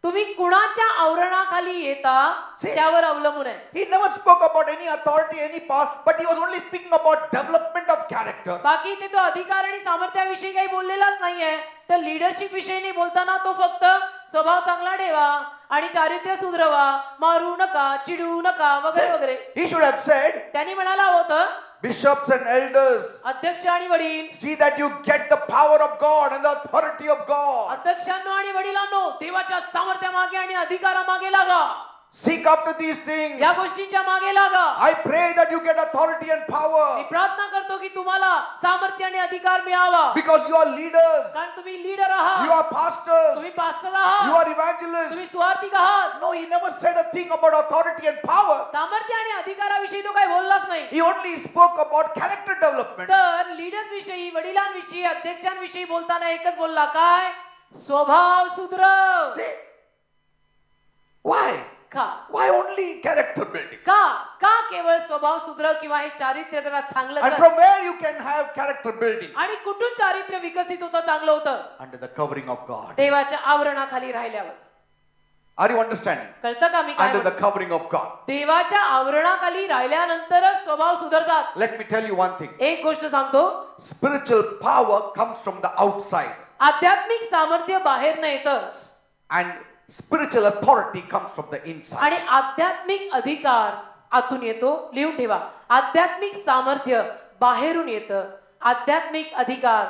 तुम्ही कुणाच्या आवरणाखाली येता त्यावर अवलंबून आहे.
He never spoke about any authority, any power, but he was only speaking about development of character.
बाकी इथे तो अधिकार आणि सामर्थ्याविषयी काही बोललेलाच नाहीये. तर लिडरशिप विषयी नाही बोलताना तो फक्त स्वभाव चांगला ठेवा आणि चारित्र्य सुधरवा, मारू नका, चिडू नका वगैरे वगैरे.
He should have said,
त्यांनी म्हणाला होतं
bishops and elders,
अध्यक्ष आणि वडील,
see that you get the power of God and the authority of God.
अध्यक्षांनो आणि वडिलांनो देवाच्या सामर्थ्यामागे आणि अधिकारामागे लागा.
Seek after these things.
या गोष्टींच्या मागे लागा.
I pray that you get authority and
me
power
प्रार्थना करतो की तुम्हाला सामर्थ्य आणि अधिकार मिळावा.
because you are leaders,
कारण तुम्ही लीडर
you
आहात,
are pastors,
तुम्ही पास्टर
you
आहात,
are evangelists.
तुम्ही सुवार्तिक आहात.
No, he never said a thing about authority and power.
सामर्थ्य आणि अधिकाराविषयी तो काही बोललाच नाही.
He only spoke about character development.
तर लीडर्स विषयी, वडिलांविषयी, अध्यक्षांविषयी बोलताना एकच बोलला, काय? स्वभाव सुधरव.
See? Why?
का?
Why only character building?
का केवळ स्वभाव सुधरव किंवा हे चारित्र्य जरा चांगलं
And
कर.
from where you can have character building?
आणि कुठून चारित्र्य विकसित होतं, चांगलं होतं?
Under the covering of God.
देवाच्या आवरणाखाली राहिल्यावर.
Are you understanding?
कळतं का मी काय
Under the
म्हणतो?
covering of God.
देवाच्या आवरणाखाली राहिल्यानंतरच स्वभाव सुधारतात.
Let me tell you one thing.
एक गोष्ट सांगतो,
Spiritual power comes from the outside,
आध्यात्मिक सामर्थ्य बाहेर न येतं
and spiritual authority comes from the inside.
आणि आध्यात्मिक अधिकार आतून येतो. लिहून ठेवा, आध्यात्मिक सामर्थ्य बाहेरून येतं, आध्यात्मिक अधिकार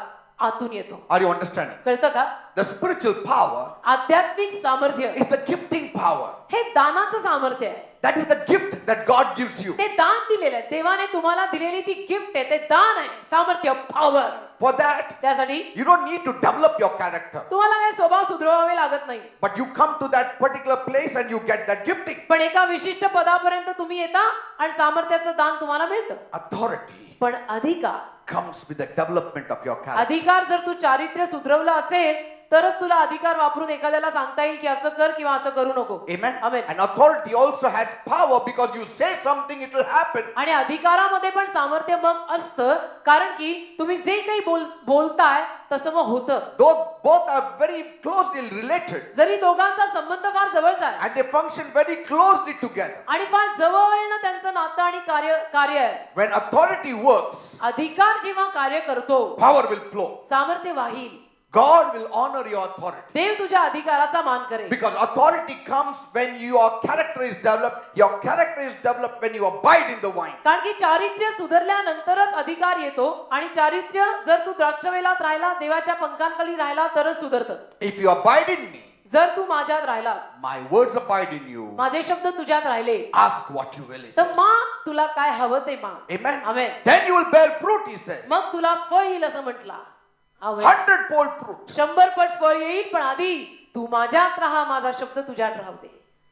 आतून येतो.
Are you understanding?
कळतं का?
The spiritual power
आध्यात्मिक सामर्थ्य
is the gifting power.
हे दानाचं सामर्थ्य आहे.
That is the gift that God gives you.
ते दान दिलेलं आहे. देवाने तुम्हाला दिलेली ती गिफ्ट आहे, ते दान आहे, सामर्थ्य, पॉवर.
For that,
त्यासाठी
you don't need to develop your character,
तुम्हाला काही स्वभाव सुधारावे लागत नाही.
but you come to that particular place and you get that gifting.
पण एका विशिष्ट पदापर्यंत तुम्ही येता आणि सामर्थ्याचं दान तुम्हाला मिळतं.
Authority
पण अधिकार,
comes with the development of your character.
अधिकार जर तू चारित्र्य सुधरवलं असेल तरच तुला अधिकार वापरून एखाद्याला सांगता येईल की असं कर किंवा असं करू नको.
Amen.
Amen.
And authority also has power because you say something, it will happen.
आणि अधिकारामध्ये पण सामर्थ्य मग असतं, कारण की तुम्ही जे काही बोलताय तसं मग होतं.
Though both are very closely related
जरी दोघांचा संबंध फार जवळचा आहे
and they function very closely together.
आणि फार जवळनं त्यांचं नातं आणि कार्य आहे.
When authority works,
अधिकार जेव्हा कार्य करतो,
power will flow.
सामर्थ्य वाहील.
God will honor your authority.
देव तुझ्या अधिकाराचा मान करेल.
Because authority comes when your character is developed. Your character is developed when you abide in the vine.
कारण की चारित्र्य सुधारल्यानंतरच अधिकार येतो आणि चारित्र्य जर तू द्राक्षवेलात राहिला, देवाच्या पंखांखाली राहिला तरच सुधारतं.
If you abide in me,
जर तू माझ्यात राहिलास,
my words abide in you.
माझे शब्द तुझ्यात राहिले,
Ask what you will. He
तर
says.
माग तुला काय हवं ते माग.
Amen.
Amen.
Then you will bear fruit, he says.
मग तुला फळ येईल असं म्हटला.
100-fold fruit.
100 पट फळ येईल, पण आधी तू माझ्यात राहा, माझा शब्द तुझ्यात राहू दे.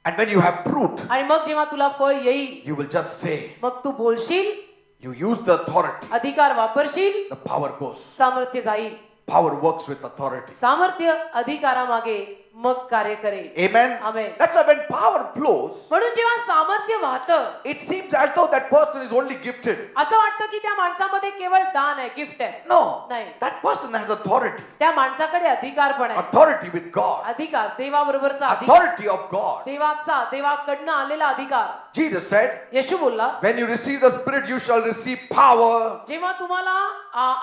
And when you have fruit,
आणि मग जेव्हा तुला फळ येईल,
you will just say,
मग तू बोलशील,
you use the authority.
अधिकार वापरशील,
The power goes.
सामर्थ्य जाईल.
Power works with authority.
सामर्थ्य अधिकारामागे मग कार्य करेल.
Amen.
Amen.
That's why when power flows,
म्हणून जेव्हा सामर्थ्य वाहतं
it seems as though that person is only gifted.
असं वाटतं की त्या माणसामध्ये केवळ दान आहे, गिफ्ट आहे.
No,
नाही.
that person has authority.
त्या माणसाकडे अधिकार पण आहे.
Authority with God.
अधिकार, देवाबरोबरचा अधिकार,
Authority of God.
देवाकडनं आलेला अधिकार.
Jesus said,
येशू बोलला,
when you receive the Spirit, you shall receive power.
जेव्हा तुम्हाला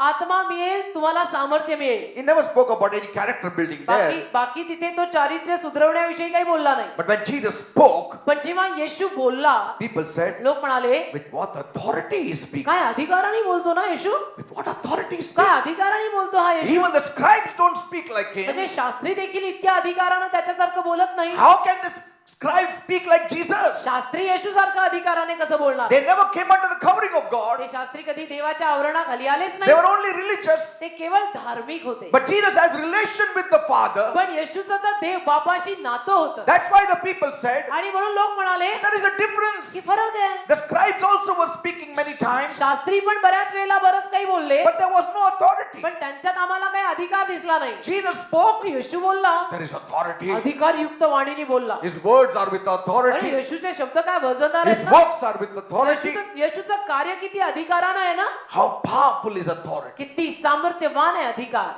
आत्मा मिळेल तुम्हाला सामर्थ्य मिळेल.
He never spoke about any character building there.
बाकी तिथे तो चारित्र्य सुधारण्याविषयी काही बोलला नाही.
But when Jesus spoke,
पण जेव्हा येशू बोलला
people said,
लोक म्हणाले,
with what authority he speaks.
काय अधिकाराने बोलतो ना येशू?
With what authority he
काय
speaks.
अधिकाराने बोलतो हा येशू?
Even the scribes don't speak like him.
म्हणजे शास्त्री देखील इतक्या अधिकारानं त्याच्यासारखं बोलत नाही.
How can the scribes speak like Jesus?
Shastri येशू सारखं अधिकाराने कसं बोलणार?
They never came under the covering of God.
ते शास्त्री कधी देवाच्या आवरणाखाली आलेच
They
नाही.
were only religious.
ते केवळ धार्मिक होते.
But Jesus has relation with the Father.
पण येशूचं तर देव बापाशी नातं होतं.
That's why the people said,
आणि म्हणून लोक म्हणाले
there is a difference.
की फरक आहे.
The scribes also were speaking many times,
Shastri पण बऱ्याच वेळेला बरंच काही बोलले,
but there was no authority.
पण त्यांच्यात आम्हाला काही अधिकार दिसला नाही.
Jesus spoke,
येशू बोलला,
there is authority.
अधिकारयुक्त वाणीने बोलला.
His words are with
अरे
authority.
येशूचे शब्द काय वजनदार
His
आहेत ना?
works are with authority.
येशूचं कार्य किती अधिकारानं आहे ना?
How powerful is authority?
किती सामर्थ्यवान आहे अधिकार.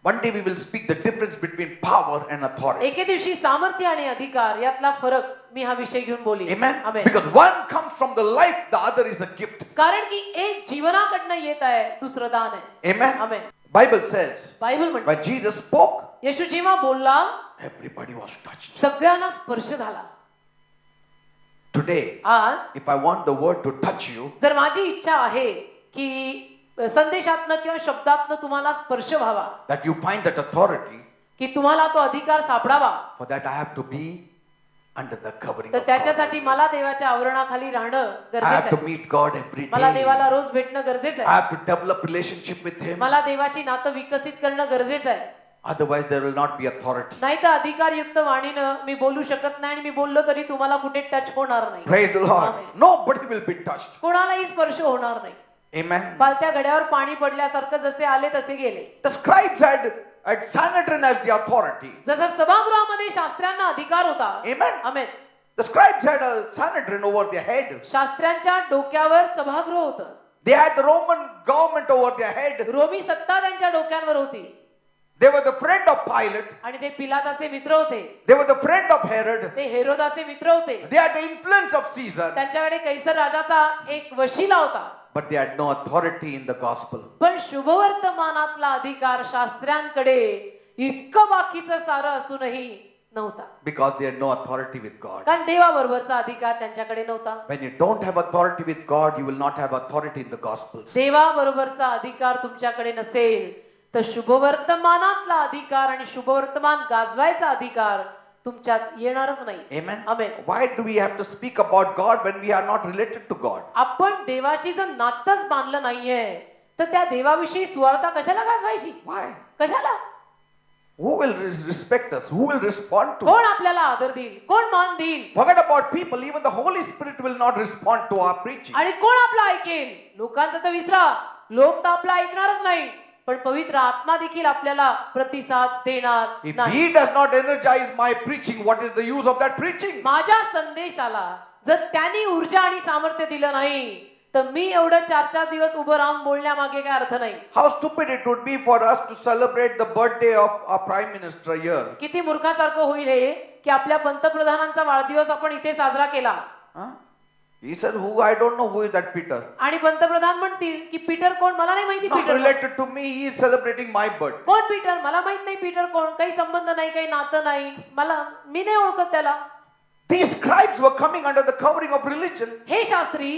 One day we will speak the difference between power and authority.
एके दिवशी सामर्थ्य आणि अधिकार यातला फरक मी हा विषय घेऊन बोलेन.
Amen.
Amen.
Because one comes from the life, the other is a gift.
कारण की एक जीवनाकडनं येत आहे, दुसरं दान आहे.
Amen.
आमेन.
Bible says,
बायबल म्हणते
when Jesus spoke,
येशू जेव्हा बोलला
everybody was touched.
सगळ्यांना स्पर्श झाला.
Today,
आज
if I want the word to touch you,
जर माझी इच्छा आहे की संदेशातनं किंवा शब्दातनं तुम्हाला स्पर्श व्हावा,
that you find that authority,
की तुम्हाला तो अधिकार सापडावा,
for that I have to be under the covering
तर
of God.
त्याच्यासाठी मला देवाच्या आवरणाखाली राहणं
I have
गरजेचं
to
आहे.
meet God every
मला
day.
देवाला रोज भेटणं गरजेचं
I
आहे.
have to develop relationship with Him.
मला देवाशी नातं विकसित करणं गरजेचं आहे.
Otherwise, there will not be authority.
नाही तर अधिकारयुक्त वाणीनं मी बोलू शकत नाही आणि मी बोललो तरी तुम्हाला कुठे टच होणार नाही.
Praise the Lord.
Amen.
Nobody will be touched.
कोणालाही स्पर्श होणार नाही.
Amen.
पालत्या घड्यावर पाणी पडल्यासारखं जसे आले तसे गेले.
The scribes had Sanhedrin as the authority.
जसं सभागृहामध्ये शास्त्र्यांना अधिकार होता.
Amen.
Amen.
The scribes had a Sanhedrin over their head.
शास्त्र्यांच्या डोक्यावर सभागृह होतं.
They had the Roman government over their head.
रोमी सत्ता त्यांच्या डोक्यांवर होती.
They were the friend of Pilate.
आणि ते पिलाताचे मित्र होते.
They were the friend of Herod.
ते हेरोदाचे मित्र होते.
They had the influence of Caesar.
त्यांच्याकडे कैसर राजाचा एक वशिला होता.
But they had no authority in the gospel.
पण शुभवर्तमानातला अधिकार शास्त्र्यांकडे इतकं बाकीचं सारं असूनही नव्हता.
Because they had no authority with God.
कारण देवाबरोबरचा अधिकार त्यांच्याकडे नव्हता.
When you don't have authority with God, you will not have authority in the gospels.
देवाबरोबरचा अधिकार तुमच्याकडे नसेल तर शुभवर्तमानातला अधिकार आणि शुभवर्तमान गाजवायचा अधिकार तुमच्यात येणारच नाही.
Amen.
Amen.
Why do we have to speak about God when we are not related to God?
आपण देवाशी जर नातंच बांधलं नाहीये तर त्या देवाविषयी सुवार्ता कशाला गाजवायची?
Why?
कशाला?
Who will respect us? Who will respond to us?
कोण आपल्याला आदर देईल? कोण मान देईल?
Forget about people. Even the Holy Spirit will not respond to our preaching.
आणि कोण आपलं ऐकेल? लोकांचं तर विसरा. लोक तर आपलं ऐकणारच नाही. पण पवित्र आत्मा देखील आपल्याला प्रतिसाद देणार
If
नाही.
He does not energize my preaching, what is the use of that preaching?
माझ्या संदेशाला जर त्यांनी ऊर्जा आणि सामर्थ्य दिलं नाही तर मी एवढं 4-4 दिवस उभं राहून बोलण्यामागे काय अर्थ नाही.
How stupid it would be for us to celebrate the birthday of our Prime Minister here.
किती मूर्खासारखं होईल हे की आपल्या पंतप्रधानांचा वाढदिवस आपण इथे साजरा केला.
Huh? He said, "Who? I don't know who is that Peter.
आणि पंतप्रधान म्हणतील की पीटर कोण? मला नाही माहिती
Not
पीटर कोण.
related to me. He is celebrating my birthday."
कोण पीटर? मला माहित नाही पीटर कोण. काही संबंध नाही, काही नातं नाही. मी नाही ओळखत त्याला.
These scribes were coming under the covering of religion.
हे शास्त्री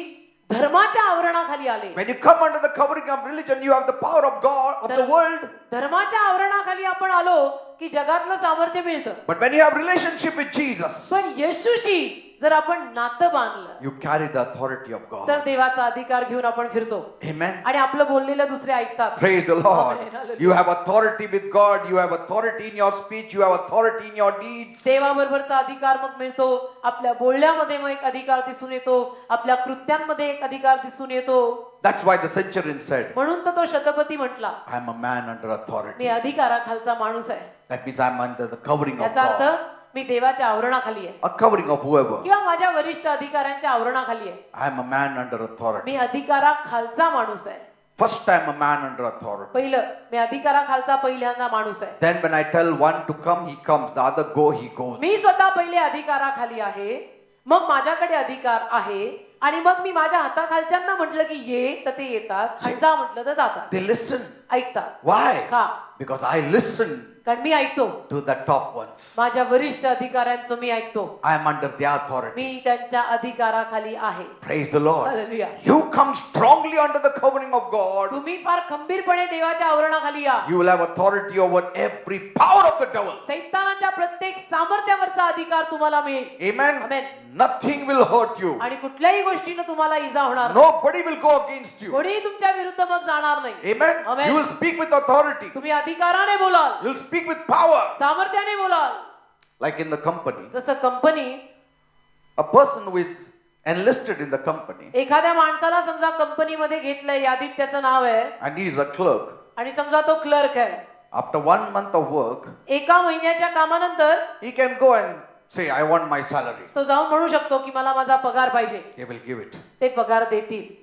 धर्माच्या आवरणाखाली आले.
When you come under the covering of religion, you have the power of God, of the world.
धर्माच्या आवरणाखाली आपण आलो की जगातलं सामर्थ्य मिळतं.
But when you have relationship with Jesus,
पण येशूशी जर आपण नातं बांधलं
you carry the authority of
तर
God.
देवाचा अधिकार घेऊन आपण फिरतो
Amen.
आणि आपलं बोललेलं दुसरे ऐकतात.
Praise the Lord.
Amen. Hallelujah.
You have authority with God. You have authority in your speech. You have authority in your deeds.
देवाबरोबरचा अधिकार मग मिळतो, आपल्या बोलण्यामध्ये मग एक अधिकार दिसून येतो, आपल्या कृत्यांमध्ये एक अधिकार दिसून येतो.
That's why the centurion said,
म्हणून तर तो शतपती म्हटला,
I'm a man under
me
authority.
अधिकाराखालचा माणूस आहे.
That means I'm under the covering of
याचा अर्थ
God.
मी देवाच्या आवरणाखाली आहे
A covering of whoever.
किंवा माझ्या वरिष्ठ अधिकाऱ्यांच्या आवरणाखाली आहे.
I'm a man under authority.
मी अधिकाराखालचा माणूस आहे.
First time a man under authority.
पहिलं मी अधिकाराखालचा पहिल्यांदा माणूस आहे.
Then when I tell one to come, he comes. The other go, he goes.
मी स्वतः पहिले अधिकाराखाली आहे, मग माझ्याकडे अधिकार आहे आणि मग मी माझ्या हाताखालच्यांना म्हटलं की ये तर ते येतात आणि जा म्हटलं तर जातात,
They listen.
ऐकतात.
Why?
का?
Because I listen
कारण मी ऐकतो,
to the top ones.
माझ्या वरिष्ठ अधिकाऱ्यांचं मी ऐकतो,
I am under their authority.
मी त्यांच्या अधिकाराखाली आहे.
Praise the Lord.
Hallelujah.
You come strongly under the covering of God.
तुम्ही फार खंबीरपणे देवाच्या आवरणाखाली या.
You will have authority over every power of the devil.
सैतानाच्या प्रत्येक सामर्थ्यावरचा अधिकार तुम्हाला मिळेल.
Amen.
Amen.
Nothing will hurt you.
आणि कुठल्याही गोष्टीनं तुम्हाला इजा होणार नाही.
Nobody will go against you.
कोणीही तुमच्या विरुद्ध मग जाणार नाही.
Amen.
Amen.
You will speak with authority.
तुम्ही अधिकाराने बोलाल,
You will speak with power.
सामर्थ्याने बोलाल.
Like in the company,
जसं company,
a person who is enlisted in the company
एखाद्या माणसाला समजा कंपनीमध्ये घेतलंय, यादीत त्याचं नाव आहे
and he is a clerk.
आणि समजा तो क्लर्क आहे.
After 1 month of work,
एका महिन्याच्या कामानंतर
he can go and say, I want my salary.
तो जाऊन म्हणू शकतो की मला माझा पगार पाहिजे.
They will give it.
ते पगार देतील.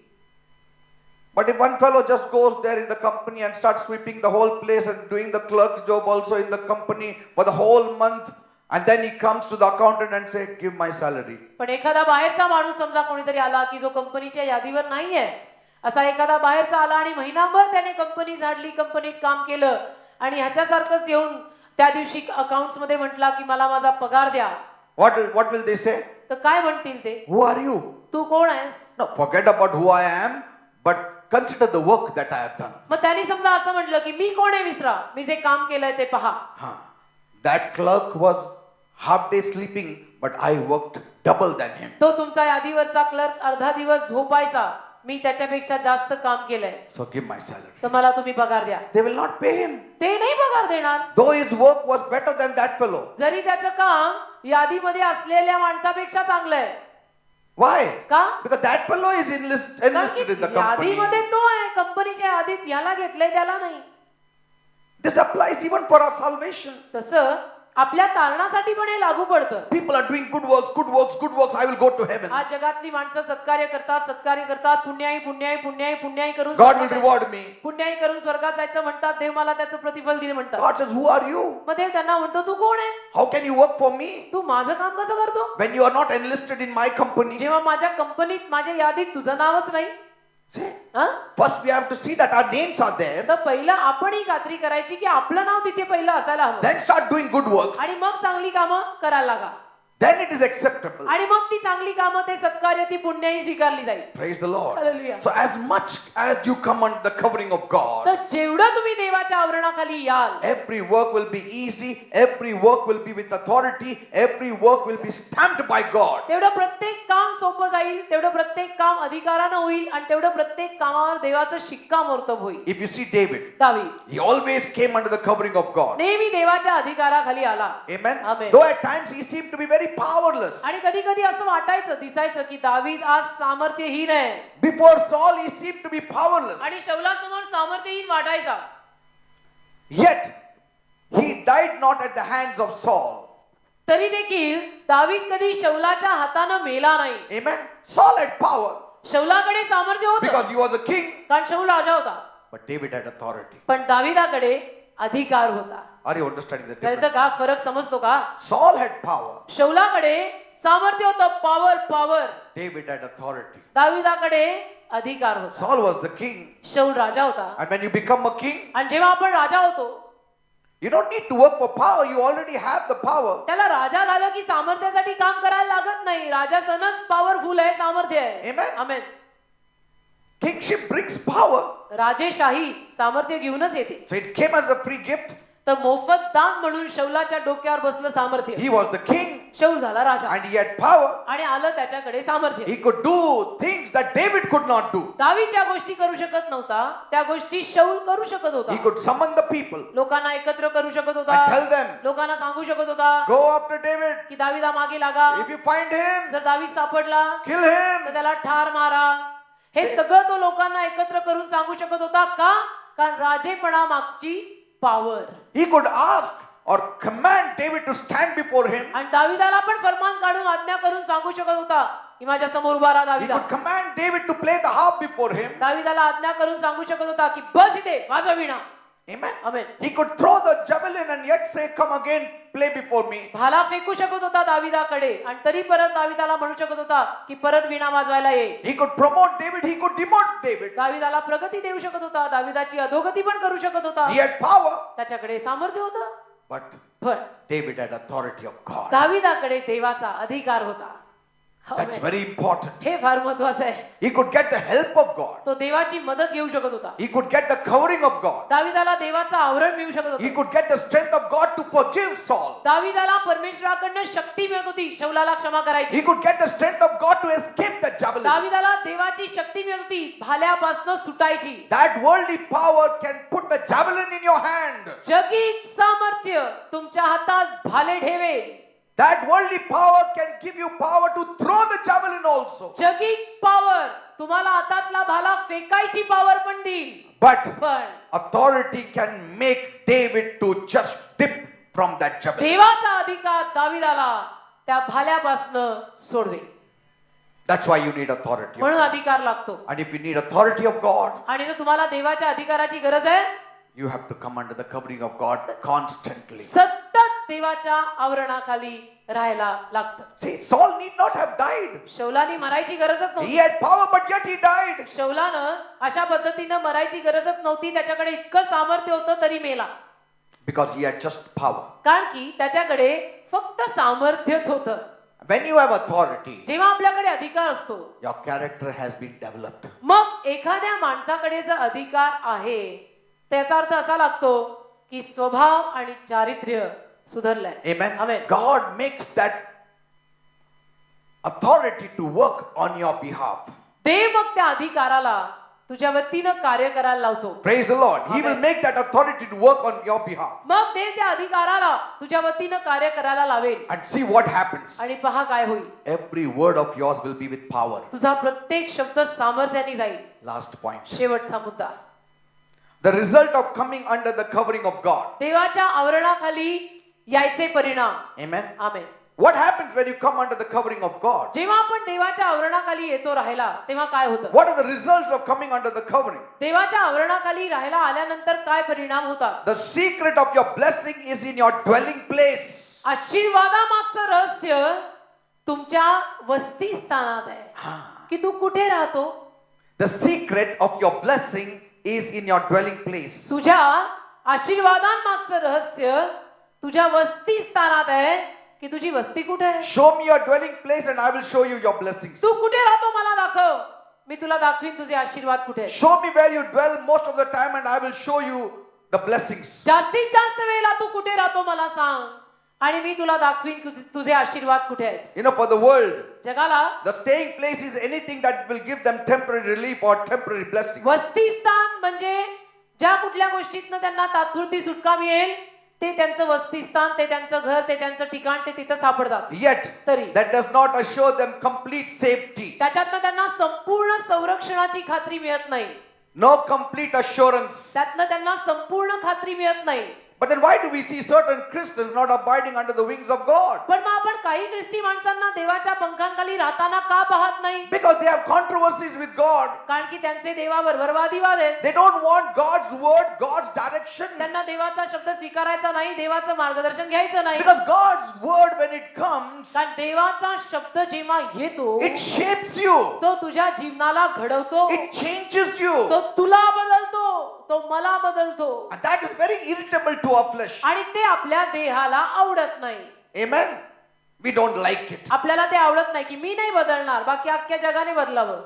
But if one fellow just goes there in the company and starts sweeping the whole place and doing the clerk's job also in the company for the whole month, and then he comes to the accountant and say, give my salary.
पण एखादा बाहेरचा माणूस समजा कोणीतरी आला की जो कंपनीच्या यादीवर नाहीये, असा एखादा बाहेरचा आला आणि महिनाभर त्याने कंपनी झाडली, कंपनीत काम केलं आणि ह्याच्यासारखंच येऊन त्या दिवशी अकाउंट्स मध्ये म्हटला की मला माझा पगार द्या,
What will they say?
तर काय म्हणतील ते?
Who are you?
तू कोण आहेस?
No, forget about who I am, but consider the work that I have done.
मग त्यांनी समजा असं म्हटलं की मी कोण आहे विसरा, मी जे काम केलंय ते पहा.
That clerk was half day sleeping, but I worked double than him.
तो तुमचा यादीवरचा क्लर्क अर्धा दिवस झोपायचा, मी त्याच्यापेक्षा जास्त काम केलंय,
So give my salary.
तर मला तुम्ही पगार द्या.
They will not pay him.
ते नाही पगार देणार,
Though his work was better than that fellow.
जरी त्याचं काम यादीमध्ये असलेल्या माणसापेक्षा चांगलं आहे.
Why?
का?
Because that fellow is enlisted in the company.
यादीमध्ये तो आहे, कंपनीच्या यादीत याला घेतलंय त्याला नाही.
This applies even for our salvation.
तसं आपल्या तारणासाठी पण हे लागू पडतं.
People are doing good works, good works, good works. I will go to heaven.
आज जगातली माणसं सत्कार्य करतात, पुण्याई करून
God will reward me.
पुण्याई करून स्वर्गात जायचं म्हणतात, देव मला त्याचं प्रतिफल दिले म्हणतात.
God says, who are you?
मग देव त्यांना म्हणतो तू कोण आहे?
How can you work for me
तू माझं काम कसं करतो?
when you are not enlisted in my company?
जेव्हा माझ्या कंपनीत माझ्या यादीत तुझं नावच नाही.
See?
हं?
First we have to see that our names are there.
तर पहिलं आपण ही खात्री करायची की आपलं नाव तिथे पहिलं असायला हवं
Then start doing good works.
आणि मग चांगली कामं करायला लागा
Then it is acceptable.
आणि मग ती चांगली कामं, ते सत्कार्य, ती पुण्याई स्वीकारली जाईल.
Praise the Lord.
Hallelujah.
So as much as you come under the covering of God,
तर जेवढं तुम्ही देवाच्या आवरणाखाली याल,
every work will be easy, every work will be with authority, every work will be stamped by God.
तेवढं प्रत्येक काम सोपं जाईल, तेवढं प्रत्येक काम अधिकारानं होईल आणि तेवढं प्रत्येक कामावर देवाचं शिक्कामोर्तब होईल.
If you see David,
दावीद
he always came under the covering of God.
नेहमी देवाच्या अधिकाराखाली आला.
Amen.
Amen.
Though at times he seemed to be very powerless.
आणि कधी कधी असं वाटायचं, दिसायचं की दावीद आज सामर्थ्यहीन आहे.
Before Saul he seemed to be powerless.
आणि शौलासमोर सामर्थ्यहीन वाटायचा.
Yet he died not at the hands of Saul.
तरी देखील दावीद कधी शौलाच्या हातानं मेला नाही.
Amen. Saul had power
शौलाकडे सामर्थ्य होतं
because he was a king,
कारण शौल राजा होता,
but David had authority.
पण दाविदाकडे अधिकार होता.
Are you understanding the
कळतं
difference?
का? फरक समजतो का?
Saul had power.
शौलाकडे सामर्थ्य होतं, पॉवर.
David had authority.
दाविदाकडे अधिकार होता.
Saul was the king.
शौल राजा होता.
And when you become a king,
आणि जेव्हा आपण राजा होतो,
you don't need to work for power. You already have the power.
त्याला राजा झालं की सामर्थ्यासाठी काम करायला लागत नाही. राजासनच पॉवरफुल आहे, सामर्थ्य आहे.
Amen.
आमेन.
Kingship brings power.
राजेशाही सामर्थ्य घेऊनच येते.
So it came as a free gift.
तर मोफत दान म्हणून शौलाच्या डोक्यावर बसलं सामर्थ्य.
He was the king
शौल झाला राजा
and he had power.
आणि आलं त्याच्याकडे सामर्थ्य.
He could do things that David could not do.
दावीद ज्या गोष्टी करू शकत नव्हता त्या गोष्टी शौल करू शकत होता.
He could summon the people
लोकांना एकत्र करू शकत होता.
and tell them,
लोकांना सांगू शकत होता
go after David.
की दावीदा मागे लागा.
If you find him,
जर दावीद सापडला
kill
तर
him.
त्याला ठार मारा. हे सगळं तो लोकांना एकत्र करून सांगू शकत होता. का? कारण राजेपणा मागची power.
He could ask or command David to stand before him.
आणि दाविदाला पण फरमान काढून आज्ञा करून सांगू शकत होता की माझ्या समोर उभा राहा
He
दाविदा.
could command David to play the harp before him.
दाविदाला आज्ञा करून सांगू शकत होता की बस इथे वाजव वीणा.
Amen.
Amen.
He could throw the javelin and yet say, come again, play before me.
भाला फेकू शकत होता दाविदाकडे आणि तरी परत दाविदाला म्हणू शकत होता की परत वीणा वाजवायला ये.
He could promote David, he could demote David.
दाविदाला प्रगती देऊ शकत होता. दाविदाची अधोगती पण करू शकत होता.
He had power,
त्याच्याकडे सामर्थ्य होतं.
but
पण
David had authority of God.
दाविदाकडे देवाचा अधिकार होता.
That's very important.
हे फार महत्वाचं आहे.
He could get the help of God.
तो देवाची मदत घेऊ शकत होता.
He could get the covering of God.
दाविदाला देवाचा आवरण मिळू शकत
He
होतं.
could get the strength of God to forgive Saul.
दाविदाला परमेश्वराकडनं शक्ती मिळत होती शौलाला क्षमा करायची.
He could get the strength of God to escape the javelin.
दाविदाला देवाची शक्ती मिळत होती भाल्यापासून सुटायची.
That worldly power can put the javelin in your hand.
जगिक सामर्थ्य तुमच्या हातात भाले ठेवेल.
That worldly power can give you power to throw the javelin also.
जगिक power तुम्हाला हातातला भाला फेकायची पॉवर पण देईल.
But
पण
authority can make David to just dip from that javelin.
देवाचा अधिकार दाविदाला त्या भाल्यापासून सोडवे.
That's why you need authority.
म्हणून अधिकार लागतो.
And if you need authority of God,
आणि जर तुम्हाला देवाच्या अधिकाराची गरज आहे
you have to come under the covering of God constantly.
सतत देवाच्या आवरणाखाली राहायला लागतं.
See, Saul need not have died.
शौलानी मरायची गरजच
He
नव्हती.
had power, but yet he died.
शौलानं अशा पद्धतीनं मरायची गरजच नव्हती. त्याच्याकडे इतकं सामर्थ्य होतं तरी मेला.
Because he had just power.
कारण की त्याच्याकडे फक्त सामर्थ्यच होतं.
When you have authority,
जेव्हा आपल्याकडे अधिकार असतो
your character has been developed.
मग एखाद्या माणसाकडे जर अधिकार आहे त्याचा अर्थ असा लागतो की स्वभाव आणि चारित्र्य सुधारलंय.
Amen.
Amen.
God makes that authority to work on your behalf.
देव मग त्या अधिकाराला तुझ्या वतीनं कार्य करायला लावतो.
Praise the Lord. He
Amen.
will make that authority to work on your behalf.
मग देव त्या अधिकाराला तुझ्या वतीनं कार्य करायला लावेल.
And see what happens.
आणि पहा काय होईल.
Every word of yours will be with power.
तुझा प्रत्येक शब्द सामर्थ्याने जाईल.
Last point.
शेवटचा मुद्दा.
The result of coming under the covering of God.
देवाच्या आवरणाखाली यायचे परिणाम.
Amen.
Amen.
What happens when you come under the covering of God?
जेव्हा आपण देवाच्या आवरणाखाली येतो राहायला तेव्हा काय होतं.
What are the results of coming under the covering?
देवाच्या आवरणाखाली राहायला आल्यानंतर काय परिणाम होतात.
The secret of your blessing is in your dwelling place.
आशीर्वादामागचं रहस्य तुमच्या वस्तीस्थानात आहे की तू कुठे राहतो.
The secret of your blessing is in your dwelling place.
तुझ्या आशीर्वादांमागचं रहस्य तुझ्या वस्तीस्थानात आहे की तुझी वस्ती कुठे आहे.
Show me your dwelling place and I will show you your blessings.
तू कुठे राहतो मला दाखव. मी तुला दाखवीन तुझे आशीर्वाद कुठे आहेत.
Show me where you dwell most of the time and I will show you the blessings.
जास्तीत जास्त वेळेला तू कुठे राहतो मला सांग आणि मी तुला दाखवीन की तुझे आशीर्वाद कुठे आहेत.
You know, for the world,
जगाला
the staying place is anything that will give them temporary relief or temporary blessing.
वस्तीस्थान म्हणजे ज्या कुठल्या गोष्टीतनं त्यांना तात्पुरती सुटका मिळेल ते त्यांचं वस्तीस्थान, ते त्यांचं घर, ते त्यांचं ठिकाण, ते तिथं सापडतात.
Yet,
तरी
that does not assure them complete safety.
त्याच्यातनं त्यांना संपूर्ण संरक्षणाची खात्री मिळत नाही.
No complete assurance.
त्यातनं त्यांना संपूर्ण खात्री मिळत नाही.
But then why do we see certain Christians not abiding under the wings of God?
पण मग आपण काही ख्रिस्ती माणसांना देवाच्या पंखांखाली राहताना का पाहत नाही.
Because they have controversies with God.
कारण की त्यांचे देवाबरोबर वादिवाद आहेत.
They don't want God's word, God's direction.
त्यांना देवाचा शब्द स्वीकारायचा नाही, देवाचं मार्गदर्शन घ्यायचं नाही.
Because God's word, when it comes,
कारण देवाचा शब्द जेव्हा येतो
it shapes you.
तो तुझ्या जीवनाला घडवतो.
It changes you.
तो तुला बदलतो, तो मला बदलतो.
And that is very irritable to our flesh.
आणि ते आपल्या देहाला आवडत नाही.
Amen. We don't like it.
आपल्याला ते आवडत नाही की मी नाही बदलणार, बाकी अख्ख्या जगाने बदलावं.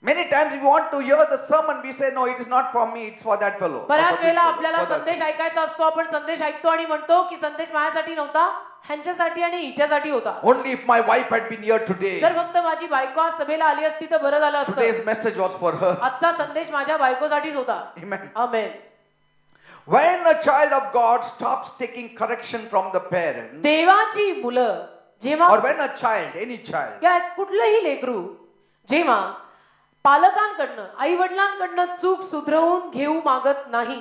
Many times we want to hear the sermon, we say, no, it is not for me, it's for that fellow.
बऱ्याच
For this
वेळेला
fellow,
आपल्याला
for that
संदेश ऐकायचा असतो, आपण संदेश ऐकतो आणि म्हणतो की संदेश माझ्यासाठी नव्हता, ह्यांच्यासाठी आणि हिच्यासाठी होता.
fellow. Only if my wife had been here today,
जर फक्त माझी बायको आज सभेला आली असती तर बरं झालं असतं.
today's message was for her.
आजचा संदेश माझ्या बायकोसाठीच होता.
Amen.
Amen.
When a child of God stops taking correction from the parents,
देवाची मुलं जेव्हा
or when a child, any child,
या कुठलंही लेकरू जेव्हा पालकांकडनं आई वडिलांकडनं चूक सुधरवून घेऊ मागत नाही,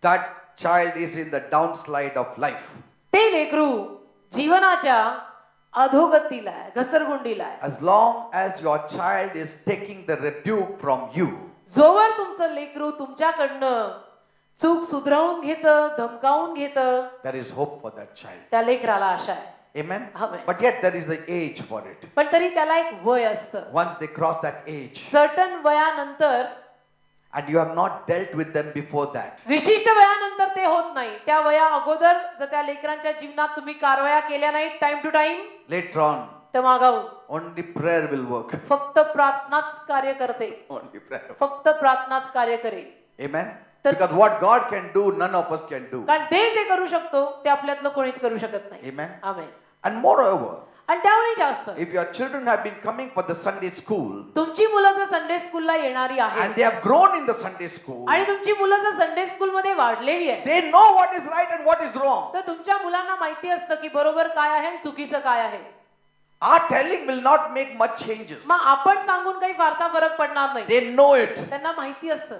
that child is in the downslide of life.
ते लेकरू जीवनाच्या अधोगतीला आहे, घसरगुंडीला आहे.
As long as your child is taking the rebuke from you,
जोवर तुमचं लेकरू तुमच्याकडनं चूक सुधरवून घेतं, धमकावून घेतं,
there is hope for that child.
त्या लेकराला आशा आहे.
Amen.
Amen.
But yet there is an age for it.
पण तरी त्याला एक वय असतं.
Once they cross that age,
certain वयानंतर,
and you have not dealt with them before that,
विशिष्ट वयानंतर ते होत नाही. त्या वया अगोदर जर त्या लेकरांच्या जीवनात तुम्ही कारवाया केल्या नाहीत time to time,
later on,
तर मागाऊ
only prayer will work.
फक्त प्रार्थनाच कार्य करते.
Only prayer.
फक्त प्रार्थनाच कार्य करेल.
Amen.
तर-
Because what God can do, none of us can do.
कारण देव जे करू शकतो ते आपल्यातलं कोणीच करू शकत नाही.
Amen.
आमेन.
And moreover,
आणि त्यावरही जास्त
if your children have been coming for the Sunday school,
तुमची मुलं जर संडे स्कूलला येणारी
and
आहेत
they have grown in the Sunday school,
आणि तुमची मुलं जर संडे स्कूल मध्ये वाढलेली आहे,
they know what is right and what is wrong.
तर तुमच्या मुलांना माहिती असतं की बरोबर काय आहे आणि चुकीचं काय आहे.
Our telling will not make much changes.
मग आपण सांगून काही फारसा फरक पडणार नाही.
They know it.
त्यांना माहिती असतं.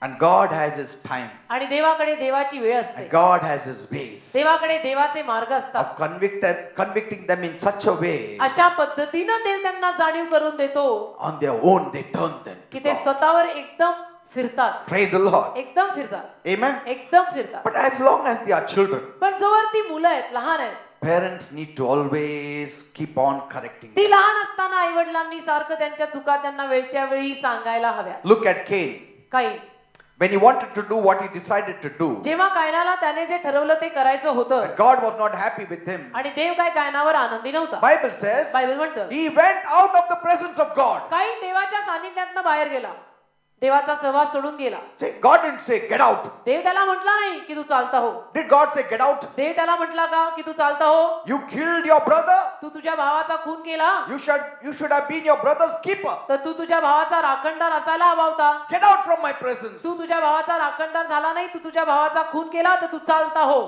And God has His time.
आणि देवाकडे देवाची वेळ असते.
And God has His ways
देवाकडे देवाचे मार्ग असतात.
of convicting them in such a way,
अशा पद्धतीनं देव त्यांना जाणीव करून देतो
on their own they turn them
की
to
ते
God.
स्वतःवर एकदम फिरतात.
Praise the Lord.
एकदम फिरतात.
Amen.
एकदम फिरतात.
But as long as they are children,
पण जोवर ती मुलं आहेत, लहान आहेत,
parents need to always keep on correcting
ती
them.
लहान असताना आई वडिलांनी सारखं त्यांच्या चुका त्यांना वेळच्या वेळी सांगायला हव्या.
Look at Cain.
काही
When he wanted to do what he decided to do,
जेव्हा कायनाला त्याने जे ठरवलं ते करायचं होतं
God was not happy with him.
आणि देव काय कायनावर आनंदी नव्हता.
Bible says
बायबल म्हणतं
he went out of the presence of God.
काही देवाच्या सानिध्यातनं बाहेर गेला, देवाचा सहवास सोडून गेला.
Say, God didn't say get out.
देव त्याला म्हटला नाही की तू चालता हो.
Did God say get out?
देव त्याला म्हटला का की तू चालता हो?
You killed your brother.
तू तुझ्या भावाचा खून केला,
You should have been your brother's keeper.
तर तू तुझ्या भावाचा राखणदार असायला हवा होता.
Get out from my presence.
तू तुझ्या भावाचा राखणदार झाला नाही, तू तुझ्या भावाचा खून केला, तर तू चालता हो.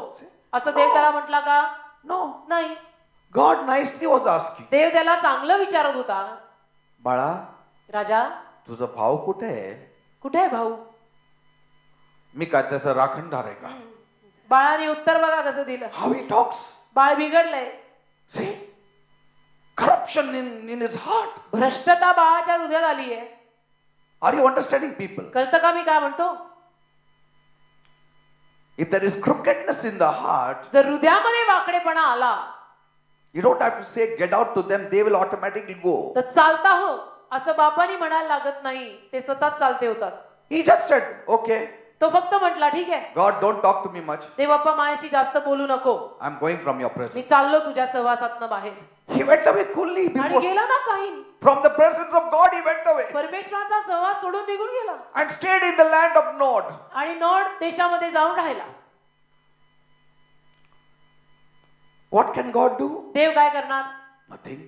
असं देव त्याला म्हटला का?
No.
नाही.
God nicely was asking.
देव त्याला चांगलं विचारत होता,
बाळा,
राजा
तुझा भाव कुठे आहे?
कुठे आहे भाऊ?
मी काय त्याचा राखणदार आहे का?
बाळाने उत्तर बघा कसं दिलं.
How he talks.
Bal बिघडलंय.
See? Corruption in his heart.
भ्रष्टता बाळाच्या हृदयात आली आहे.
Are you understanding, people?
कळतं का मी काय म्हणतो?
If there is crookedness in the heart,
जर हृदयामध्ये वाकडेपणा आला,
you don't have to say get out to them, they will automatically go.
तर चालता हो असं बापानी म्हणायला लागत नाही, ते स्वतःच चालते होतात.
He just said, okay,
तो फक्त म्हटला ठीक आहे,
God, don't talk to me much.
ते बाप्पा माझ्याशी जास्त बोलू नको,
I'm going from your
me
presence.
चाललो तुझ्या सहवासातनं बाहेर.
He went away coolly
आणि
before.
गेला ना काही,
From the presence of God, he went away
परमेश्वराचा सहवास सोडून निघून गेला
and stayed in the land of Nod.
आणि नोड देशामध्ये जाऊन राहिला.
What can God do?
देव काय करणार?
Nothing.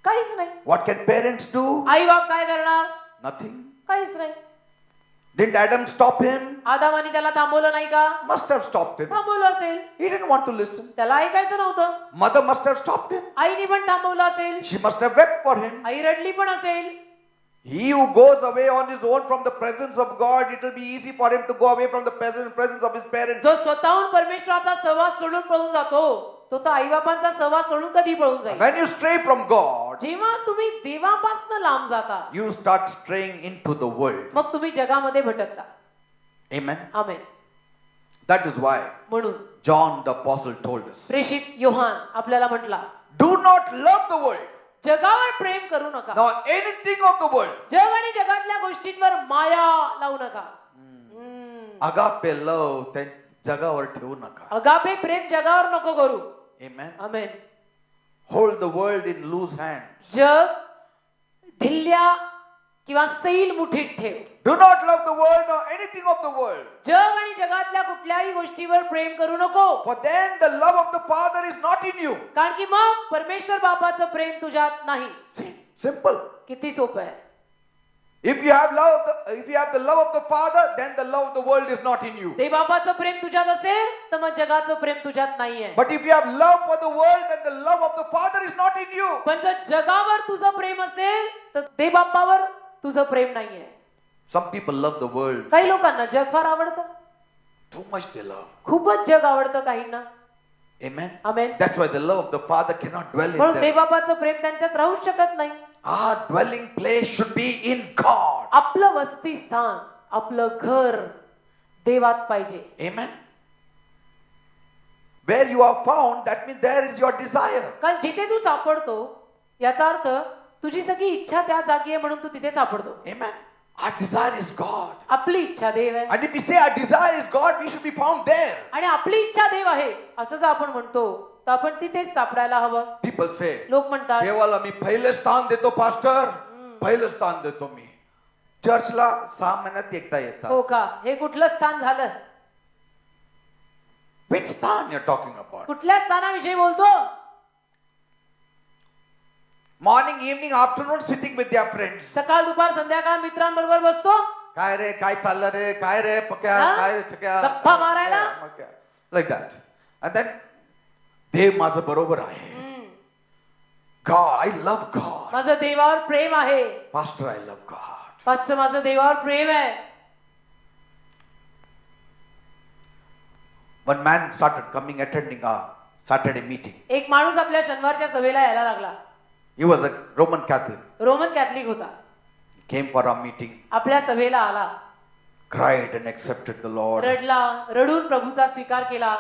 काहीच नाही.
What can parents do?
आई बाप काय करणार?
Nothing.
काहीच नाही.
Didn't Adam stop him?
आदामाने त्याला थांबवलं नाही का?
Must have stopped him.
थांबवलं असेल.
He didn't want to listen.
त्याला ऐकायचं नव्हतं.
Mother must have stopped him.
आईने पण थांबवलं असेल.
She must have wept for him.
आई रडली पण असेल.
He who goes away on his own from the presence of God, it will be easy for him to go away from the presence of his parents.
जो स्वतःहून परमेश्वराचा सहवास सोडून पळून जातो, तो तर आई बापांचा सहवास सोडून कधी पळून जाईल?
When you stray from God,
जेव्हा तुम्ही देवापासून लांब जाता,
you start straying into the world.
मग तुम्ही जगामध्ये भटकता.
Amen.
Amen.
That is why
म्हणून
John the apostle told us,
प्रेषित योहान आपल्याला म्हटला,
do not love the world,
जगावर प्रेम करू नका.
nor anything of the world.
जग आणि जगातल्या गोष्टींवर माया लावू नका.
Agape love त्या जगावर ठेवू नका.
अगापे प्रेम जगावर नको करू.
Amen.
Amen.
Hold the world in loose hands.
जग भिल्ल्या किंवा सैल मुठीत ठेव.
Do not love the world nor anything of the world.
जग आणि जगातल्या कुठल्याही गोष्टीवर प्रेम करू नको,
For then the love of the Father is not in you.
कारण की मग परमेश्वर बापाचं प्रेम तुझ्यात नाही.
See, simple.
किती सोपं आहे.
If you have the love of the Father, then the love of the world is not in you.
ते बापाचं प्रेम तुझ्यात असेल तर मग जगाचं प्रेम तुझ्यात नाहीये.
But if you have love for the world, then the love of the Father is not in you.
पण जर जगावर तुझं प्रेम असेल तर ते बापावर तुझं प्रेम नाहीये.
Some people love the world.
काही लोकांना जग फार आवडतं,
Too much they love.
खूपच जग आवडतं काहींना.
Amen.
Amen.
That's why the love of the Father cannot dwell in
म्हणून
them.
देवबापाचं प्रेम त्यांच्यात राहू शकत नाही.
Our dwelling place should be in God.
आपलं वसतिस्थान, आपलं घर देवात पाहिजे.
Amen. Where you are found, that means there is your desire.
कारण जिथे तू सापडतो याचा अर्थ तुझी सगळी इच्छा त्या जागी आहे म्हणून तू तिथे सापडतो.
Amen. Our desire is God.
आपली इच्छा देव आहे
And if we say our desire is God, we should be found there.
आणि आपली इच्छा देव आहे असं जर आपण म्हणतो तर आपण तिथेच सापडायला हवं.
People say,
लोक म्हणतात
देवाला मी पहिलं स्थान देतो पास्टर, पहिलं स्थान देतो मी. चर्चला 6 महिन्यात एकदा येतात.
हो का, हे कुठलं स्थान झालं?
Which स्थान you're talking about?
कुठल्या स्थानाविषयी बोलतो?
Morning, evening, afternoon, sitting with their friends.
सकाळ दुपार संध्याकाळ मित्रांबरोबर बसतो.
काय रे, काय चाललं रे, काय रे पक्या,
हा?
काय रे छक्या,
गप्पा मारायला?
like that. And then देव माझं बरोबर आहे. God, I love God.
माझं देवावर प्रेम आहे.
Pastor, I love God.
Pastor माझं देवावर प्रेम आहे.
One man started coming, attending a Saturday meeting.
एक माणूस आपल्या शनिवारच्या सभेला यायला लागला.
He was a Roman Catholic.
Roman Catholic होता.
He came for our meeting,
आपल्या सभेला आला,
cried and accepted the Lord.
रडला, रडून प्रभूचा स्वीकार केला.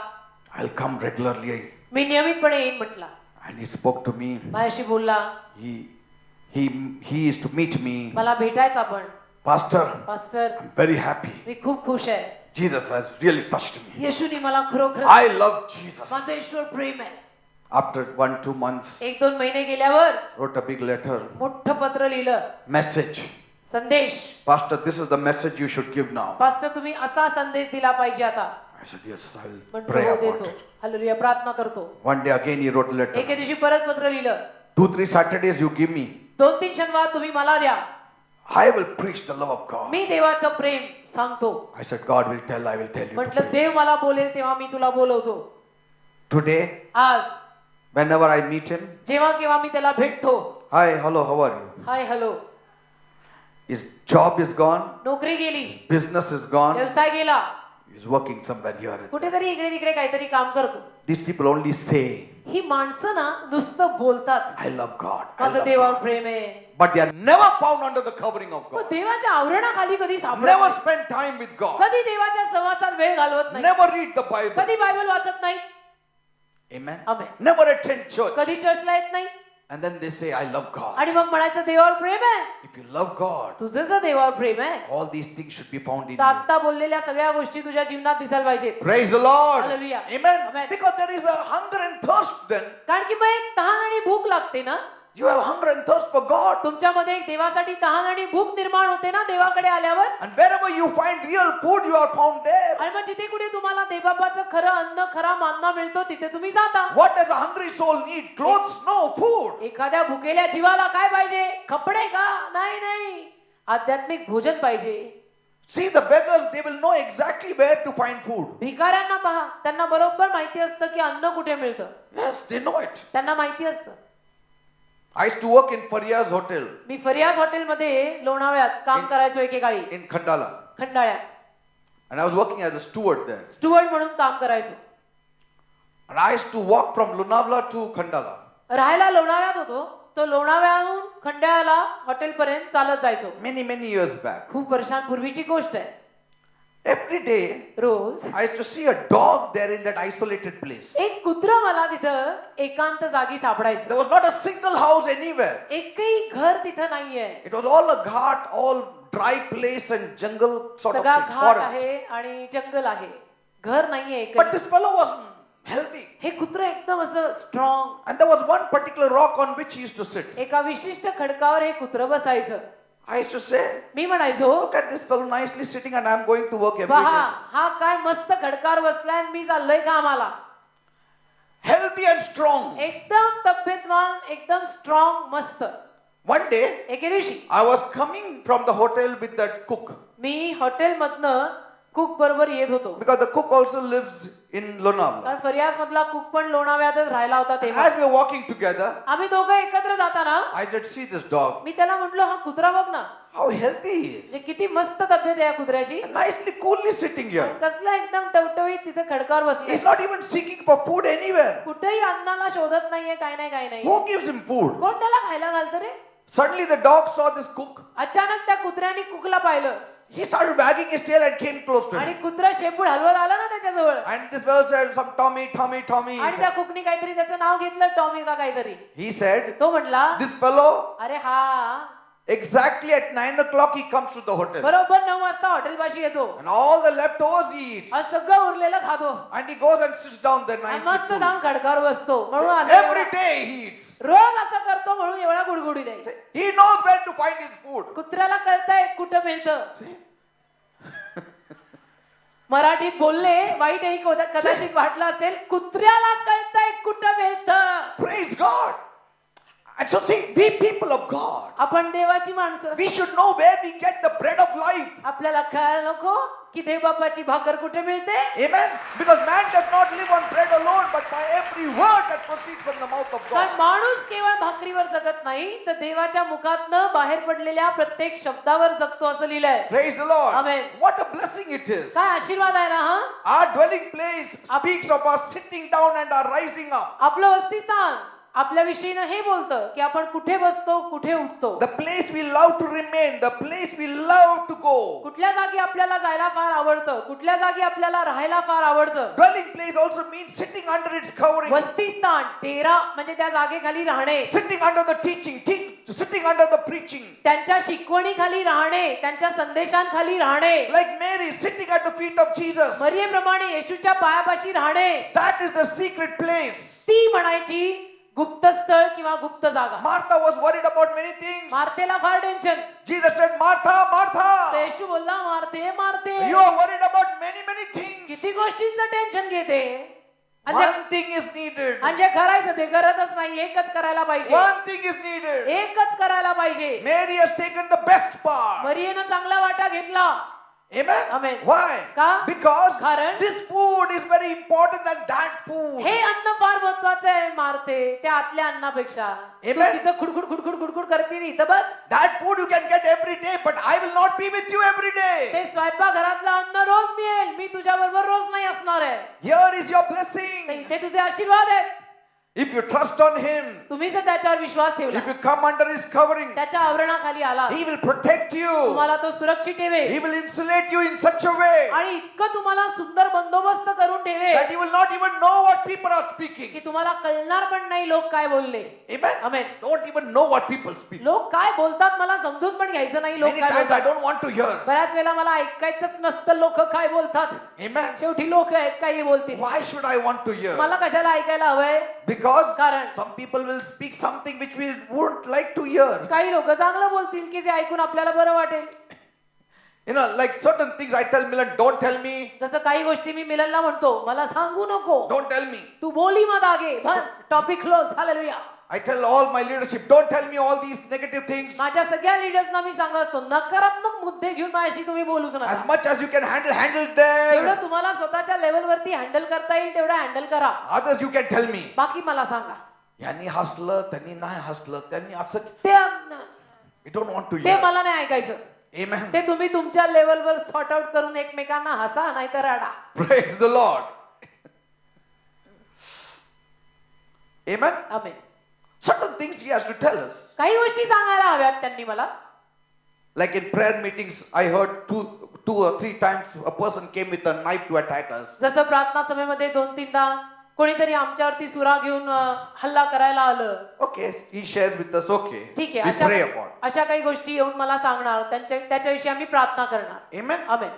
I'll come regularly.
मी नियमितपणे येईन म्हटला.
And he spoke to me.
माझ्याशी बोलला.
He is to meet me.
मला भेटायचं आपण.
Pastor,
pastor
I'm very happy.
मी खूप खुश आहे.
Jesus has really touched me.
येशूने मला खरोखर
I love Jesus.
माझं ईश्वर प्रेम आहे.
After 1-2 months,
1-2 महिने गेल्यावर
wrote a big letter,
मोठं पत्र लिहिलं.
message.
संदेश.
Pastor, this is the message you should give now.
Pastor तुम्ही असा संदेश दिला पाहिजे आता.
I said, yes, I will
म्हणतो
pray
हो
about
देतो.
it.
हालेलुया, प्रार्थना करतो.
One day again he wrote a letter.
एके दिवशी परत पत्र लिहिलं.
2-3 Saturdays you give me.
2-3 शनिवार तुम्ही मला द्या.
I will preach the love of God.
मी देवाचं प्रेम सांगतो.
I said, God will tell, I will tell you. to
म्हटलं
preach.
देव मला बोलेल तेव्हा मी तुला बोलवतो.
Today,
आज
whenever I meet him,
जेव्हा केव्हा मी त्याला भेटतो.
hi, hello, how are you?
Hi hello.
His job is gone,
नोकरी गेली,
business is gone,
व्यवसाय गेला,
he's working somewhere here. and there.
कुठेतरी इकडे तिकडे काहीतरी काम करतो.
These people only say,
ही माणसं ना नुसतं बोलतात
I love God. I
माझं
love
देवावर
God.
प्रेम आहे.
But they are never found under the covering of
मग
God.
देवाच्या आवरणाखाली कधी सापडत
Never
नाही.
spend time with God.
कधी देवाच्या सहवासात वेळ घालवत नाही.
Never read the Bible.
कधी बायबल वाचत नाही.
Amen.
आमेन.
Never attend church.
कधी चर्चला येत नाही.
And then they say, I love God.
आणि मग म्हणायचं देवावर प्रेम आहे.
If you love God,
तुझं जर देवावर प्रेम आहे
all these things should be found in
तर
you.
आता बोललेल्या सगळ्या गोष्टी तुझ्या जीवनात दिसायला पाहिजेत.
Praise the Lord.
Hallelujah.
Amen.
Amen.
Because there is a hunger and thirst then.
कारण की मग एक तहान आणि भूक लागते ना.
You have hunger and thirst for God.
तुमच्यामध्ये एक देवासाठी तहान आणि भूक निर्माण होते ना देवाकडे आल्यावर.
And wherever you find real food, you are found there.
आणि मग जिथे कुठे तुम्हाला देवबापाचं खरं अन्न खरा मानना मिळतो तिथे तुम्ही जाता.
What does a hungry soul need? Clothes? No. Food.
एखाद्या भुकेल्या जीवाला काय पाहिजे? कपडे का? नाही. आध्यात्मिक भोजन पाहिजे.
See the beggars, they will know exactly where to find food.
भिकाऱ्यांना पहा, त्यांना बरोबर माहिती असतं की अन्न कुठे मिळतं.
Yes, they know it.
त्यांना माहिती असतं.
I used to work in Faryaz Hotel
मी फरियाज हॉटेलमध्ये लोणावळ्यात काम करायचो एकेकाळी,
in Khandala.
खंडाळ्यात.
And I was working as a steward there.
Steward म्हणून काम करायचो.
And I used to walk from Lonavala to Khandala.
राहायला लोणावळ्यात होतो, तो लोणावळ्याहून खंडाळ्याला हॉटेलपर्यंत चालत जायचो.
Many years back.
खूप वर्षांपूर्वीची गोष्ट आहे.
Every day,
rose
I used to see a dog there in that isolated place.
एक कुत्रं मला तिथं एकांत जागी सापडायचं.
There was not a single house anywhere.
एकही घर तिथं नाहीये.
It was all a ghat, all dry place and jungle sort of
सगळा
thing,
घाट
forest.
आहे आणि जंगल आहे, घर नाहीये.
But this fellow was healthy.
हे कुत्र एकदम असं strong.
And there was one particular rock on which he used to sit.
एका विशिष्ट खडकावर हे कुत्र बसायचं.
I used to say,
मी म्हणायचो,
look at this fellow nicely sitting and I'm going to work every
पहा
day.
हा काय मस्त खडकावर बसलाय आणि मी चाललोय कामाला.
Healthy and strong.
एकदम तब्येतवान, एकदम स्ट्रॉंग, मस्त.
One day,
एके दिवशी
I was coming from the hotel with that cook.
मी हॉटेलमधनं कुक बरोबर येत होतो.
Because the cook also lives in Lonavala.
कारण फरियाद मधला कुक पण लोणावळ्यातच राहिला होता तेव्हा.
As we were walking together,
आम्ही दोघं एकत्र जाताना
I said, see this dog.
मी त्याला म्हटलो, हा कुत्रा बघ ना,
How healthy he is.
म्हणजे किती मस्त तब्येत आहे या कुत्र्याची.
Nicely, coolly sitting here.
कसला एकदम टवटवीत तिथे खडकावर बसले.
He's not even seeking for food anywhere.
कुठेही अन्नाला शोधत नाहीये, काय नाही काय नाही.
Who gives him food?
कोण त्याला खायला घालतं रे?
Suddenly the dog saw this cook.
अचानक त्या कुत्र्याने कुकला पाहिलं
He started wagging his tail and came close to
आणि
him.
कुत्रा शेपूट हलवत आला ना त्याच्याजवळ.
And this fellow said, some Tommy, Tommy, Tommy.
आणि त्या कुकनी काहीतरी त्याचं नाव घेतलं, टॉमी का काहीतरी.
He said,
तो म्हटला,
this fellow,
अरे हा
exactly at 9 o'clock he comes to the hotel.
बरोबर 9 वाजता हॉटेल पाशी येतो
And all the leftovers he eats.
आणि सगळं उरलेलं खातो
And he goes and sits down there
आणि
nicely.
मस्त
cool.
जाऊन खडकावर बसतो. म्हणून असं
Every
एवढा-
day he eats.
रोज असं करतो म्हणून एवढा गुडगुडी नाही.
He knows where to find his food.
कुत्र्याला कळतंय कुठं मिळतं. मराठीत बोलले, वाईटही कदाचित वाटलं असेल, कुत्र्याला कळतंय कुठं मिळतं.
Praise God. And so see, we people of God,
आपण देवाची माणसं,
we should know where we get the bread of life.
आपल्याला कळायला नको की देवबापाची भाकर कुठे मिळते.
Amen. Because man does not live on bread alone, but by every word that proceeds from the mouth of
कारण
God.
माणूस केवळ भाकरीवर जगत नाही, तर देवाच्या मुखातनं बाहेर पडलेल्या प्रत्येक शब्दावर जगतो असं लिहिलंय.
Praise the Lord.
Amen.
What a blessing it is.
काय आशीर्वाद आहे ना हा.
Our dwelling place speaks of our sitting down and our rising up.
आपलं वस्तीस्थान आपल्या विषयीनं हे बोलतं की आपण कुठे बसतो, कुठे उठतो,
The place we love to remain, the place we love to go.
कुठल्या जागी आपल्याला जायला फार आवडतं, कुठल्या जागी आपल्याला राहायला फार आवडतं.
Dwelling place also means sitting under its covering,
वस्तीस्थान, डेरा म्हणजे त्या जागेखाली राहणे,
sitting under the teaching, sitting under the preaching.
त्यांच्या शिकवणीखाली राहणे, त्यांच्या संदेशांखाली राहणे,
Like Mary sitting at the feet of Jesus.
मरियेप्रमाणे येशूच्या पायापाशी राहणे.
That is the secret place.
ती म्हणायची गुप्त स्थळ किंवा गुप्त जागा.
Martha was worried about many things.
मार्तेला फार टेन्शन.
Jesus said, Martha,
तर
Martha,
येशू बोलला, मारते मारते,
you are worried about many things.
किती गोष्टींचं टेन्शन घेते. आणि
One thing is needed.
जे करायचं ते करतच नाही, एकच करायला पाहिजे,
One thing is needed.
एकच करायला पाहिजे.
Mary has taken the best part.
मरियेनं चांगला वाटा घेतला.
Amen.
Amen.
Why?
का?
Because
कारण
this food is very important than that food.
हे अन्न फार महत्वाचं आहे मारते त्या आतल्या अन्नापेक्षा. तू
Amen.
तिथं खुडखुड खुडखुड खुडखुड करते इथं बस.
That food you can get every day, but I will not be with you every day.
ते स्वयंपाकघरातलं अन्न रोज मिळेल, मी तुझ्या बरोबर रोज नाही असणार आहे.
Here is your
तर
blessing.
इथे तुझे आशीर्वाद आहेत.
If you trust on Him,
तुम्ही जर त्याच्यावर विश्वास ठेवला,
if you come under His covering,
त्याच्या आवरणाखाली आला,
He will protect you.
तुम्हाला तो सुरक्षित ठेवेल
He will insulate you in such a way
आणि इतकं तुम्हाला सुंदर बंदोबस्त करून ठेवेल
that you will not even know what people are speaking.
की तुम्हाला कळणार पण नाही लोक काय बोलले.
Amen.
Amen.
Don't even know what people speak.
लोक काय बोलतात मला समजून पण घ्यायचं नाही. लोक
Many
काय
times I
बोलतात
don't want to hear.
बऱ्याच वेळेला मला ऐकायचंच नसतं लोक काय बोलतात.
Amen.
शेवटी लोक आहेत काही बोलतील.
Why should I want to hear?
मला कशाला ऐकायला हवंय.
Because
कारण
some people will speak something which we wouldn't like to hear.
काही लोक चांगलं बोलतील की जे ऐकून आपल्याला बरं वाटेल.
You know, like certain things I tell Milan, don't tell me.
जसं काही गोष्टी मी मिलनला म्हणतो, मला सांगू नको,
Don't tell me.
तू बोली मत आगे, topic close. Hallelujah.
I tell all my leadership, don't tell me all these negative things.
माझ्या सगळ्या लीडर्सना मी सांगत असतो, नकारात्मक मुद्दे घेऊन माझ्याशी तुम्ही बोलूच नका.
As much as you can handle them.
जेवढं तुम्हाला स्वतःच्या लेवलवरती हँडल करता येईल तेवढं हँडल करा.
Others you can tell me.
बाकी मला सांगा.
यांनी हसलं, त्यांनी नाही हसलं, त्यांनी असं.
ते
We don't want to
ते
hear.
मला नाही ऐकायचं.
Amen.
ते तुम्ही तुमच्या लेवलवर सॉर्ट आउट करून एकमेकांना हसा नाहीतर रडा.
Praise the Lord. Amen.
Amen.
Certain things He has to tell us.
काही गोष्टी सांगायला हव्यात त्यांनी मला.
Like in prayer meetings, I heard two or three times a person came with a knife to attack us.
जसं प्रार्थना सभेमध्ये 2-3दा कोणीतरी आमच्यावरती सुरा घेऊन हल्ला करायला आलं.
Okay, he shares with us. Okay,
ठीक
we
आहे.
pray upon.
अशा काही गोष्टी येऊन मला सांगणार, त्याच्याविषयी आम्ही प्रार्थना करणार.
Amen.
Amen.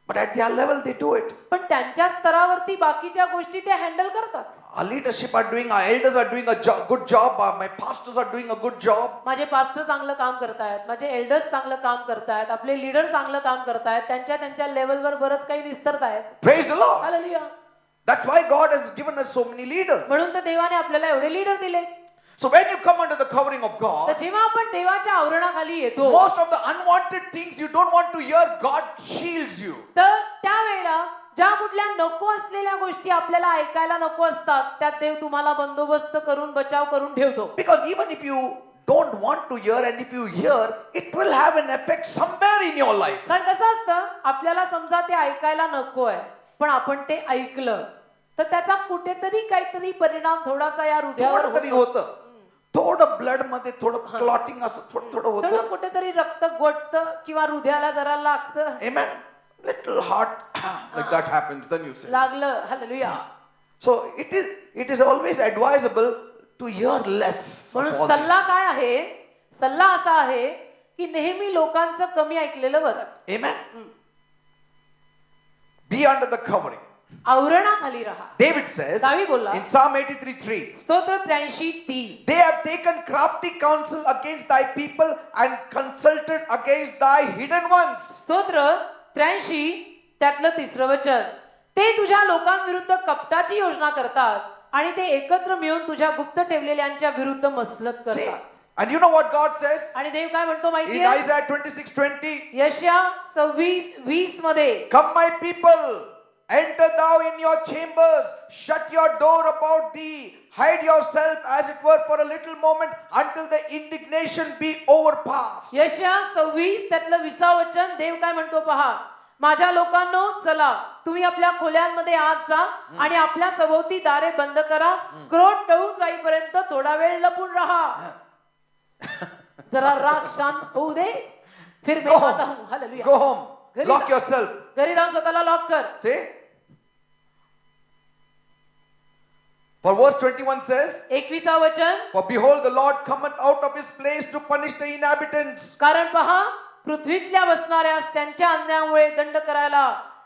But at their level, they do it.
पण त्यांच्या स्तरावरती बाकीच्या गोष्टी ते हँडल करतात.
Our leadership are doing, our elders are doing a good job, my pastors are doing a good job.
माझे पास्टर चांगलं काम करतायत, माझे एल्डर्स चांगलं काम करतायत, आपले लीडर चांगलं काम करतायत, त्यांच्या लेवलवर बरंच काही विस्तारतायत.
Praise the Lord.
Hallelujah.
That's why God has given us so many leaders.
म्हणून तर देवाने आपल्याला एवढे लीडर दिले.
So when you come under the covering of
तर
God,
जेव्हा आपण देवाच्या आवरणाखाली येतो,
most of the unwanted things you don't want to hear, God shields you.
तर त्यावेळेला ज्या कुठल्या नको असलेल्या गोष्टी आपल्याला ऐकायला नको असतात, त्यात देव तुम्हाला बंदोबस्त करून बचाव करून ठेवतो.
Because even if you don't want to hear and if you hear, it will have an effect somewhere in your life.
कारण कसं असतं, आपल्याला समजा ते ऐकायला नको आहे, पण आपण ते ऐकलं तर त्याचा कुठेतरी काहीतरी परिणाम थोडासा या हृदयावर
थोडं तरी
होतो.
होतं. थोडं ब्लड मध्ये थोडं क्लॉटिंग असं थोडं थोडं
थोडं
होतं.
कुठेतरी रक्त गोठतं किंवा हृदयाला जरा लागतं.
Amen. Little heart like that happens. Then you say.
लागलं. Hallelujah.
So it is always advisable to hear less. of
म्हणून
all
सल्ला काय आहे? सल्ला असा आहे की नेहमी लोकांचं कमी ऐकलेलं बरं.
this. Amen. Be under the covering.
आवरणाखाली राहा.
David says
दावी बोलला.
in Psalm 83:3.
स्तोत्र 83:3.
They have taken crafty counsel against thy people and consulted against thy hidden ones.
स्तोत्र 83 त्यातलं तिसरं वचन. ते तुझ्या लोकांविरुद्ध कपटाची योजना करतात आणि ते एकत्र मिळून तुझ्या गुप्त ठेवलेल्यांच्या विरुद्ध मसलत
See,
करतात.
and you know what God says
आणि देव काय म्हणतो
in
माहितीये?
Isaiah 26:20?
यशया 26:20 मध्ये,
Come, my people, enter thou in your chambers, shut your door about thee, hide yourself as it were for a little moment until the indignation be overpassed.
यशया 26 त्यातलं 20 वचन. देव काय म्हणतो पहा, माझ्या लोकांनो चला, तुम्ही आपल्या खोल्यांमध्ये आत जा आणि आपल्या सभोवती दारे बंद करा, क्रोध टळून जाईपर्यंत थोडा वेळ लपून राहा. जरा राग शांत होऊ दे, फिर मैं
Go
आता
home.
हूं. हालेलुया.
Go home.
घरी
Lock
जा.
yourself.
घरी जाऊन स्वतःला लॉक कर.
See? For verse 21 says,
21 वचन.
for behold, the Lord cometh out of his place to punish the inhabitants.
कारण पहा, पृथ्वीतल्या बसणाऱ्यास त्यांच्या अन्यायामुळे दंड करायला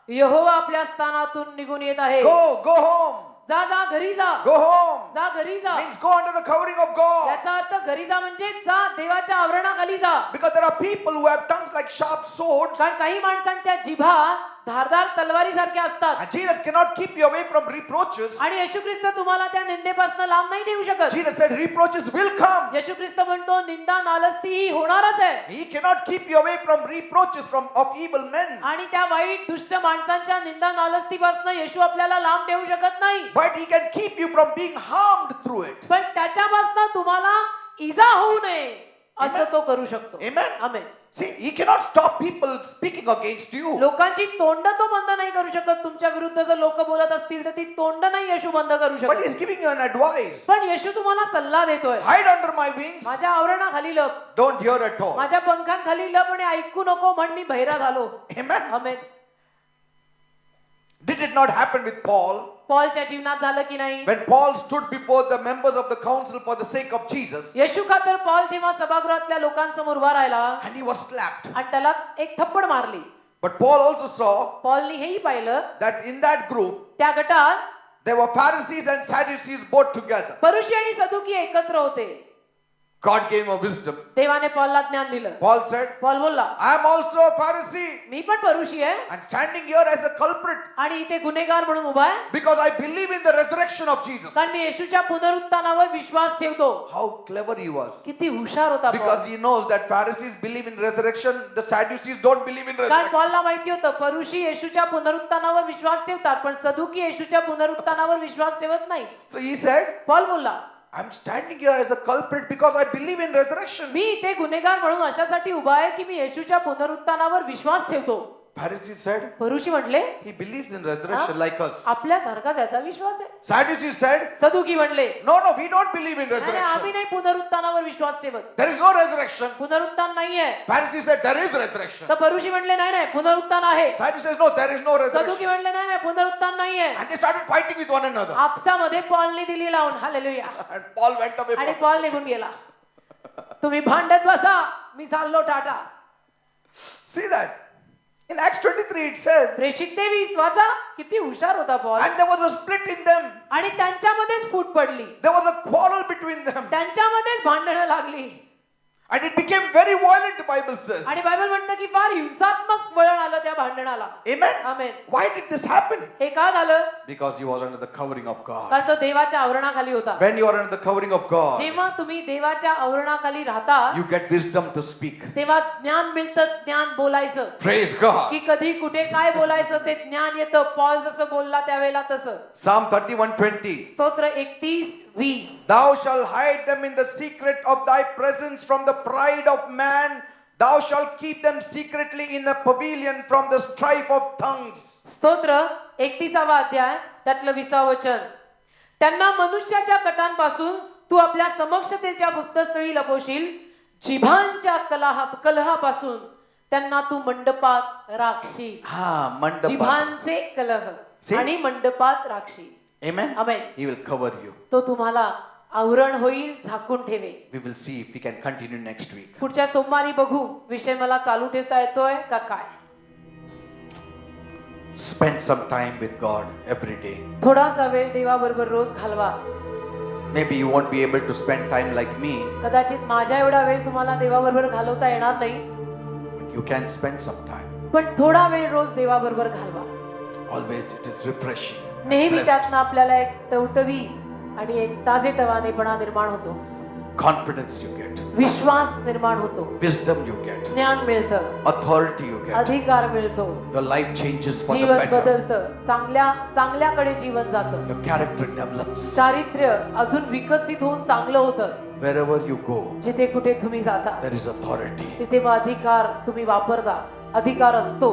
यहोवा आपल्या स्थानातून निघून येत आहे.
Go home.
जा जा घरी जा.
Go home.
जा घरी जा.
Means go under the covering of God.
याचा अर्थ घरी जा म्हणजे जा देवाच्या आवरणाखाली जा.
Because there are people who have tongues like sharp swords.
कारण काही माणसांच्या जिभा धारदार तलवारी सारख्या असतात.
And Jesus cannot keep you away from reproaches.
आणि येशू ख्रिस्त तुम्हाला त्या निंदेपासून लांब नाही ठेवू शकत.
Jesus said reproaches will come.
येशू ख्रिस्त म्हणतो निंदा नालस्ती ही होणारच आहे.
He cannot keep you away from reproaches of evil men.
आणि त्या वाईट दुष्ट माणसांच्या निंदा नालस्तीपासून येशू आपल्याला लांब ठेवू शकत नाही.
But he can keep you from being harmed through it.
पण त्याच्यापासून तुम्हाला इजा होऊ नये असं तो करू शकतो.
Amen.
Amen.
See, he cannot stop people speaking against you.
लोकांची तोंड तो बंद नाही करू शकत. तुमच्या विरुद्ध जर लोक बोलत असतील तर ती तोंड नाही येशू बंद करू
But
शकत.
he's giving you an advice.
पण येशू तुम्हाला सल्ला देतोय.
Hide under my wings.
माझ्या आवरणाखाली लप.
Don't hear at all.
माझ्या पंखांखाली लप आणि ऐकू नको म्हण मी बहिरा झालो.
Amen.
Amen.
Did it not happen with Paul?
पॉलच्या जीवनात झालं की नाही?
When Paul stood before the members of the council for the sake of Jesus,
येशू खातर पॉल जेव्हा सभागृहातल्या लोकांसमोर उभा राहिला
and he was slapped.
आणि त्याला एक थप्पड मारली.
But Paul also saw
पॉलनी हेही पाहिलं,
that in that group
त्या गटात
there were Pharisees and Sadducees both together.
फरीसी आणि सदुकी एकत्र होते.
God gave him a wisdom.
देवाने पॉलला ज्ञान दिलं.
Paul said,
पॉल बोलला,
I am also a Pharisee
मी पण फरीसी आहे
and standing here as a culprit
आणि इथे गुन्हेगार म्हणून उभा आहे,
because I believe in the resurrection of Jesus.
कारण मी येशूच्या पुनरुत्थानावर विश्वास ठेवतो.
How clever he was.
किती हुशार होता Paul.
Because he knows that Pharisees believe in resurrection, the Sadducees don't believe in
कारण
resurrection.
पॉलला माहिती होतं फरीसी येशूच्या पुनरुत्थानावर विश्वास ठेवतात पण सदुकी येशूच्या पुनरुत्थानावर विश्वास ठेवत नाही.
So he said,
पॉल बोलला,
I'm standing here as a culprit because I believe in resurrection.
मी इथे गुन्हेगार म्हणून अशासाठी उभा आहे की मी येशूच्या पुनरुत्थानावर विश्वास ठेवतो.
Pharisees said,
फरीसी म्हटले,
he believes in resurrection like us.
आपल्यासारखाच याचा विश्वास आहे.
Sadducees said,
सदुकी म्हणले,
no, we don't believe in
नाही आम्ही
resurrection.
नाही पुनरुत्थानावर विश्वास ठेवत.
There is no resurrection.
पुनरुत्थान नाहीये.
Pharisees said, there is resurrection.
तर फरीसी म्हणले नाही नाही पुनरुत्थान आहे.
Sadducees says, no, there is no
सदुकी
resurrection.
म्हणले नाही नाही पुनरुत्थान नाहीये.
And they started fighting with one another.
आपसामध्ये पॉलनी दिली लावून. Hallelujah.
And Paul went away
आणि
from
पॉल निघून गेला. तुम्ही भांडत बसा, मी चाललो Tata.
See that? In Acts 23 it says,
प्रेषित 23 वाचा, किती हुशार होता Paul.
and there was a split in them.
आणि त्यांच्यामध्येच फूट पडली,
There was a quarrel between them.
त्यांच्यामध्येच भांडणं लागली.
And it became very violent, the Bible says.
आणि बायबल म्हणतं की फार हिंसात्मक वळण आलं त्या भांडणाला.
Amen.
Amen.
Why did this happen?
हे का झालं?
Because he was under the covering of God.
कारण तो देवाच्या आवरणाखाली होता.
When you are under the covering of God,
जेव्हा तुम्ही देवाच्या आवरणाखाली राहता,
you get wisdom to speak.
तेव्हा ज्ञान मिळतं, ज्ञान बोलायचं.
Praise God.
की कधी कुठे काय बोलायचं ते ज्ञान येतं. पॉल जसं बोलला त्यावेळेला तसं.
Psalm 31:20.
स्तोत्र 31:20.
Thou shalt hide them in the secret of thy presence from the pride of man. Thou shalt keep them secretly in a pavilion from the strife of tongues.
स्तोत्र 31वा अध्याय त्यातलं 20व वचन. त्यांना मनुष्याच्या कटांपासून तू आपल्या समक्षतेच्या गुप्तस्थळी लपवशील. जिभांच्या कलहापासून त्यांना तू मंडपात राखशील.
Mandapa.
जिभांचे कलह
See?
आणि मंडपात राखशील.
Amen.
Amen.
He will cover you.
तो तुम्हाला आवरण होईल, झाकून ठेवे.
We will see if we can continue next week.
पुढच्या सोमवारी बघू विषय मला चालू ठेवता येतोय का काय.
Spend some time with God every day.
थोडासा वेळ देवाबरोबर रोज घालवा.
Maybe you won't be able to spend time like me,
कदाचित माझ्या एवढा वेळ तुम्हाला देवाबरोबर घालवता येणार नाही,
but you can spend some time.
पण थोडा वेळ रोज देवाबरोबर घालवा.
Always it is refreshing.
नेहमी
Blessed.
त्यातनं आपल्याला एक टवटवी आणि एक ताजेतवानेपणा निर्माण होतो.
Confidence you get.
विश्वास निर्माण होतो.
Wisdom you get.
ज्ञान मिळतं.
Authority you get.
अधिकार मिळतो.
Your life changes for the
Jeevan
better.
बदलतं. चांगल्याकडे जीवन जातं.
Your character develops.
चारित्र्य अजून विकसित होऊन चांगलं होतं.
Wherever you go,
जिथे कुठे तुम्ही जाता
there is authority.
तिथे मग अधिकार तुम्ही वापरता. अधिकार असतो.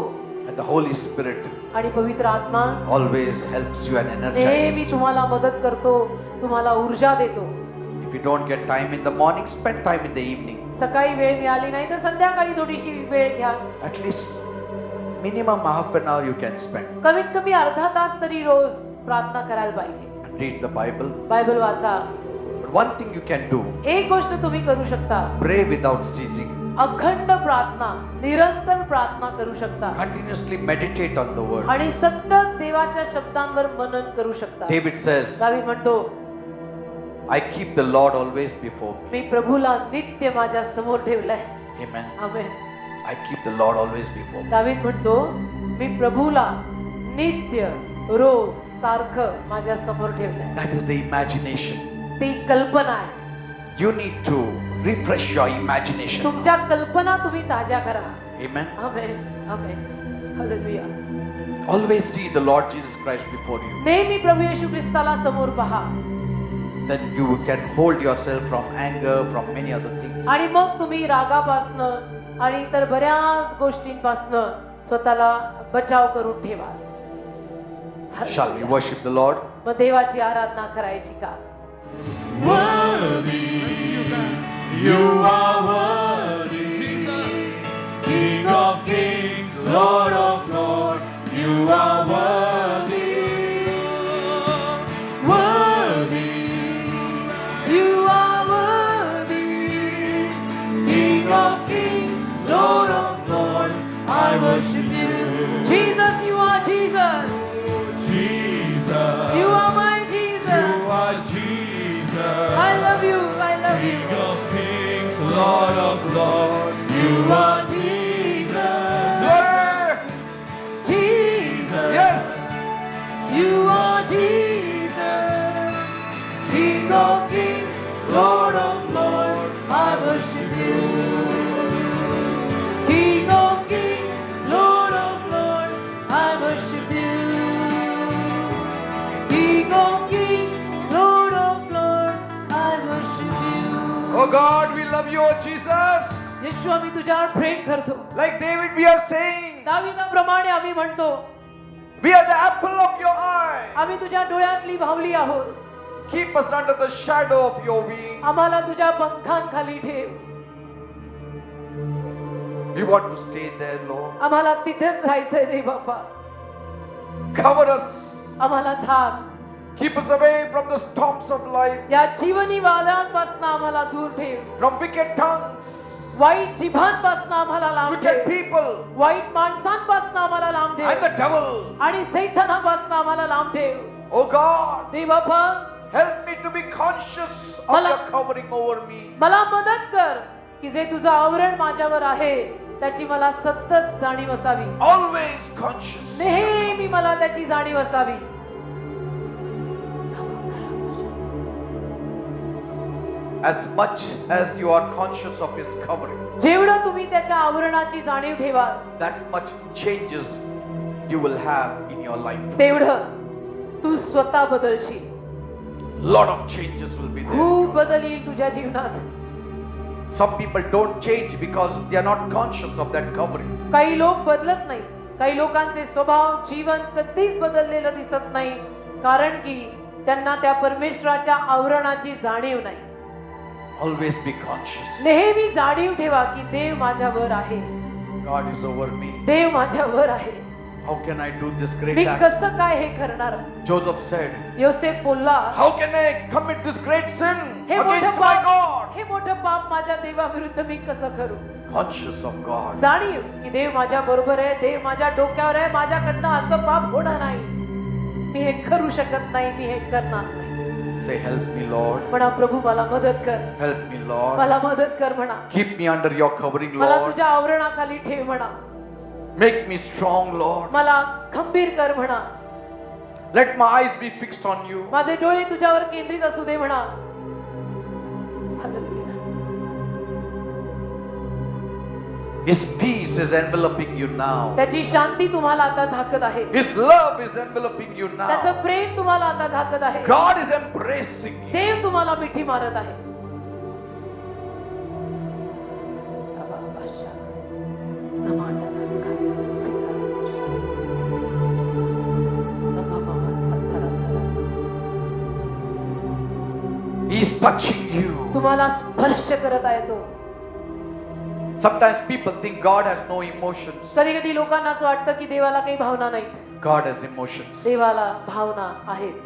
And the Holy Spirit
आणि पवित्र आत्मा
always helps you and
नेहमी
energizes you.
तुम्हाला मदत करतो, तुम्हाला ऊर्जा देतो.
If you don't get time in the morning, spend time in the evening.
सकाळी वेळ मिळाली नाही तर संध्याकाळी थोडीशी वेळ घ्या.
At least minimum half an hour you can spend.
कमीत कमी अर्धा तास तरी रोज प्रार्थना करायला पाहिजे.
And read the Bible.
Bible वाचा.
But one thing you can do,
एक गोष्ट तुम्ही करू शकता,
pray without ceasing.
अखंड प्रार्थना, निरंतर प्रार्थना करू शकता.
Continuously meditate on the word.
आणि सतत देवाच्या शब्दांवर मनन करू शकता.
David says,
दावीद म्हणतो,
I keep the Lord always before me.
मी प्रभूला नित्य माझ्या समोर ठेवलंय.
Amen.
Amen.
I keep the Lord always before me.
दावीद म्हणतो, मी प्रभूला नित्य रोज सारखं माझ्या समोर ठेवलंय.
That is the imagination.
ती कल्पना आहे.
You need to refresh your imagination.
तुमच्या कल्पना तुम्ही ताज्या करा.
Amen.
Amen. Amen. Hallelujah.
Always see the Lord Jesus Christ before you.
नेहमी प्रभू येशू ख्रिस्ताला समोर पहा.
Then you can hold yourself from anger, from many other things.
आणि मग तुम्ही रागापासनं आणि इतर बऱ्याच गोष्टींपासनं स्वतःला बचाव करून ठेवा.
Shall we worship the Lord?
मग देवाची आराधना करायची का?
Worthy, you are worthy, Jesus, King of kings, Lord of lords, you are worthy, worthy,
You are worthy.
King of kings, Lord of lords, I worship you,
Jesus, you are Jesus.
Jesus,
You are my Jesus.
you are Jesus.
I love you. I love
King
you.
of kings, Lord of lords, you are Jesus.
Glory!
Jesus.
Yes!
You are Jesus.
King of kings, Lord of lords, I worship you.
King of kings, Lord of lords, I worship you. King of kings, Lord of lords, I worship you.
Oh God, we love you, oh Jesus.
येशू आम्ही तुझ्यावर प्रेम करतो.
Like David, we are saying,
दाविदाप्रमाणे आम्ही म्हणतो,
we are the apple of your eye.
आम्ही तुझ्या डोळ्यातली भावली आहोत.
Keep us under the shadow of your wings.
आम्हाला तुझ्या पंखांखाली ठेव.
We want to stay there, Lord.
आम्हाला तिथेच राहायचंय रे बाप्पा.
Cover us.
आम्हाला झाक.
Keep us away from the storms of life,
या जीवनी वादळांपासून आम्हाला दूर ठेव.
from wicked tongues.
वाईट जिभांपासून आम्हाला लांब
wicked
ठेव.
people,
वाईट माणसांपासून आम्हाला लांब
and the
ठेव
devil.
आणि सैतानापासून आम्हाला लांब ठेव.
Oh God,
देव बाबा,
help me to be conscious of
मला-
your covering over me.
मला मदत कर की जे तुझं आवरण माझ्यावर आहे त्याची मला सतत जाणीव असावी.
Always conscious.
नेहमी मला त्याची जाणीव असावी.
As much as you are conscious of his covering,
जेवढं तुम्ही त्याच्या आवरणाची जाणीव ठेवाल
that much changes you will have in your life.
तेवढं तू स्वतः बदलशील.
Lot of changes will be there.
खूप बदल येईल तुझ्या जीवनात.
Some people don't change because they are not conscious of that covering.
काही लोक बदलत नाही. काही लोकांचे स्वभाव जीवन कधीच बदललेलं दिसत नाही, कारण की त्यांना त्या परमेश्वराच्या आवरणाची जाणीव नाही.
Always be conscious.
नेहमी जाणीव ठेवा की देव माझ्यावर आहे.
God is over me.
देव माझ्यावर आहे.
How can I do this
me
great act?
कसं काय हे करणार.
Joseph said,
योसेफ बोलला,
how can I commit this great sin
हे मोठं
against my
पाप,
God?
हे मोठं पाप माझ्या देवाविरुद्ध मी कसं करू.
Conscious of God.
जाणीव की देव माझ्या बरोबर आहे, देव माझ्या डोक्यावर आहे, माझ्याकडनं असं पाप होणार नाही. मी हे करू शकत नाही, मी हे करणार नाही.
Say, help me, Lord.
म्हणा, प्रभू मला मदत कर,
Help me, Lord.
मला मदत कर म्हणा.
Keep me under your covering,
मला
Lord.
तुझ्या आवरणाखाली ठेव म्हणा.
Make me strong, Lord.
मला खंबीर कर म्हणा.
Let my eyes be fixed on you.
माझे डोळे तुझ्यावर केंद्रित असू दे म्हणा. Hallelujah.
His peace is enveloping you now.
त्याची शांती तुम्हाला आता झाकत आहे.
His love is enveloping you now.
त्याचं प्रेम तुम्हाला आता झाकत आहे.
God is embracing you.
देव तुम्हाला मिठी मारत आहे.
He is touching you.
तुम्हाला स्पर्श करत आहे तो.
Sometimes people think God has no emotions.
कधी कधी लोकांना असं वाटतं की देवाला काही भावना नाहीत.
God has emotions.
देवाला भावना आहेत.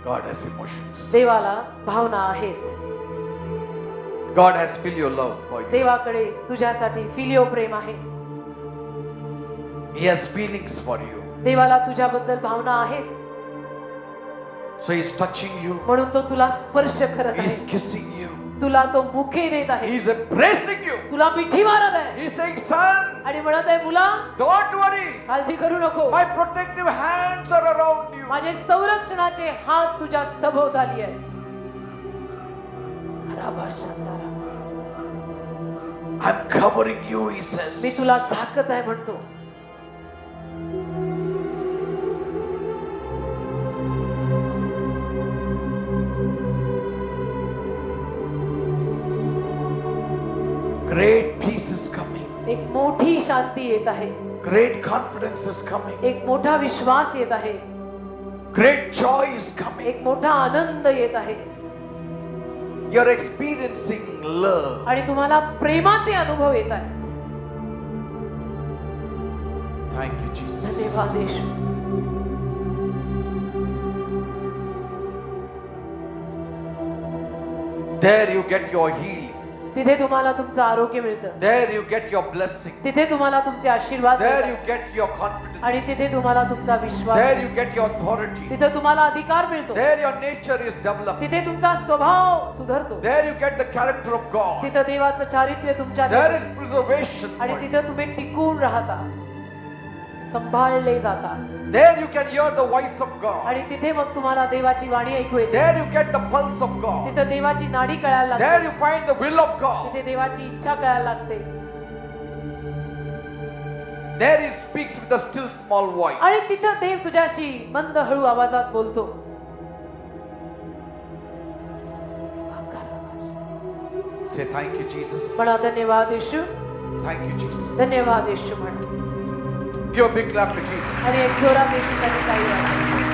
God has emotions.
देवाला भावना आहेत.
God has filial love for you.
देवाकडे तुझ्यासाठी फिलिओ प्रेम आहे.
He has feelings for you.
देवाला तुझ्याबद्दल भावना आहेत.
So He is touching you.
म्हणून तो तुला स्पर्श करत
He is
आहे.
kissing you.
तुला तो मुखे देत
He
आहे.
is embracing you.
तुला मिठी मारत आहे
He is saying, son,
आणि म्हणत आहे, मुला
don't worry.
काळजी करू नको.
My protective hands are around you.
माझे संरक्षणाचे हात तुझ्या सभोवताली आहेत.
I'm covering you, He says.
मी तुला झाकत आहे म्हणतो.
Great peace is coming.
एक मोठी शांती येत आहे.
Great confidence is coming.
एक मोठा विश्वास येत आहे.
Great joy is coming.
एक मोठा आनंद येत आहे.
You're experiencing love.
आणि तुम्हाला प्रेमाचे अनुभव येत आहेत.
Thank you, Jesus.
धन्यवाद येशू.
There you get your healing.
तिथे तुम्हाला तुमचं आरोग्य मिळतं.
There you get your blessing.
तिथे तुम्हाला तुमचे आशीर्वाद
There
मिळतात.
you get your confidence.
आणि तिथे तुम्हाला तुमचा विश्वास
There
मिळतो.
you get your authority.
तिथे तुम्हाला अधिकार मिळतो.
There your nature is developed.
तिथे तुमचा स्वभाव सुधारतो.
There you get the character of God.
तिथे देवाचं चारित्र्य तुमच्या
There is preservation.
आणि
for you.
तिथे तुम्ही टिकून राहता, सांभाळले जाता.
There you can hear the voice of God.
आणि तिथे मग तुम्हाला देवाची वाणी ऐकू येते.
There you get the pulse of God.
तिथे देवाची नाडी कळायला
There
लागते.
you find the will of God.
तिथे देवाची इच्छा कळायला लागते.
There He speaks with a still small voice.
आणि तिथं देव तुझ्याशी मंद हळू आवाजात बोलतो.
Say thank you, Jesus.
म्हणा, धन्यवाद येशू.
Thank you, Jesus.
धन्यवाद येशू म्हणा.
Give a big clap to Jesus.
आणि एक जोरात येशूसाठी काही वाटा.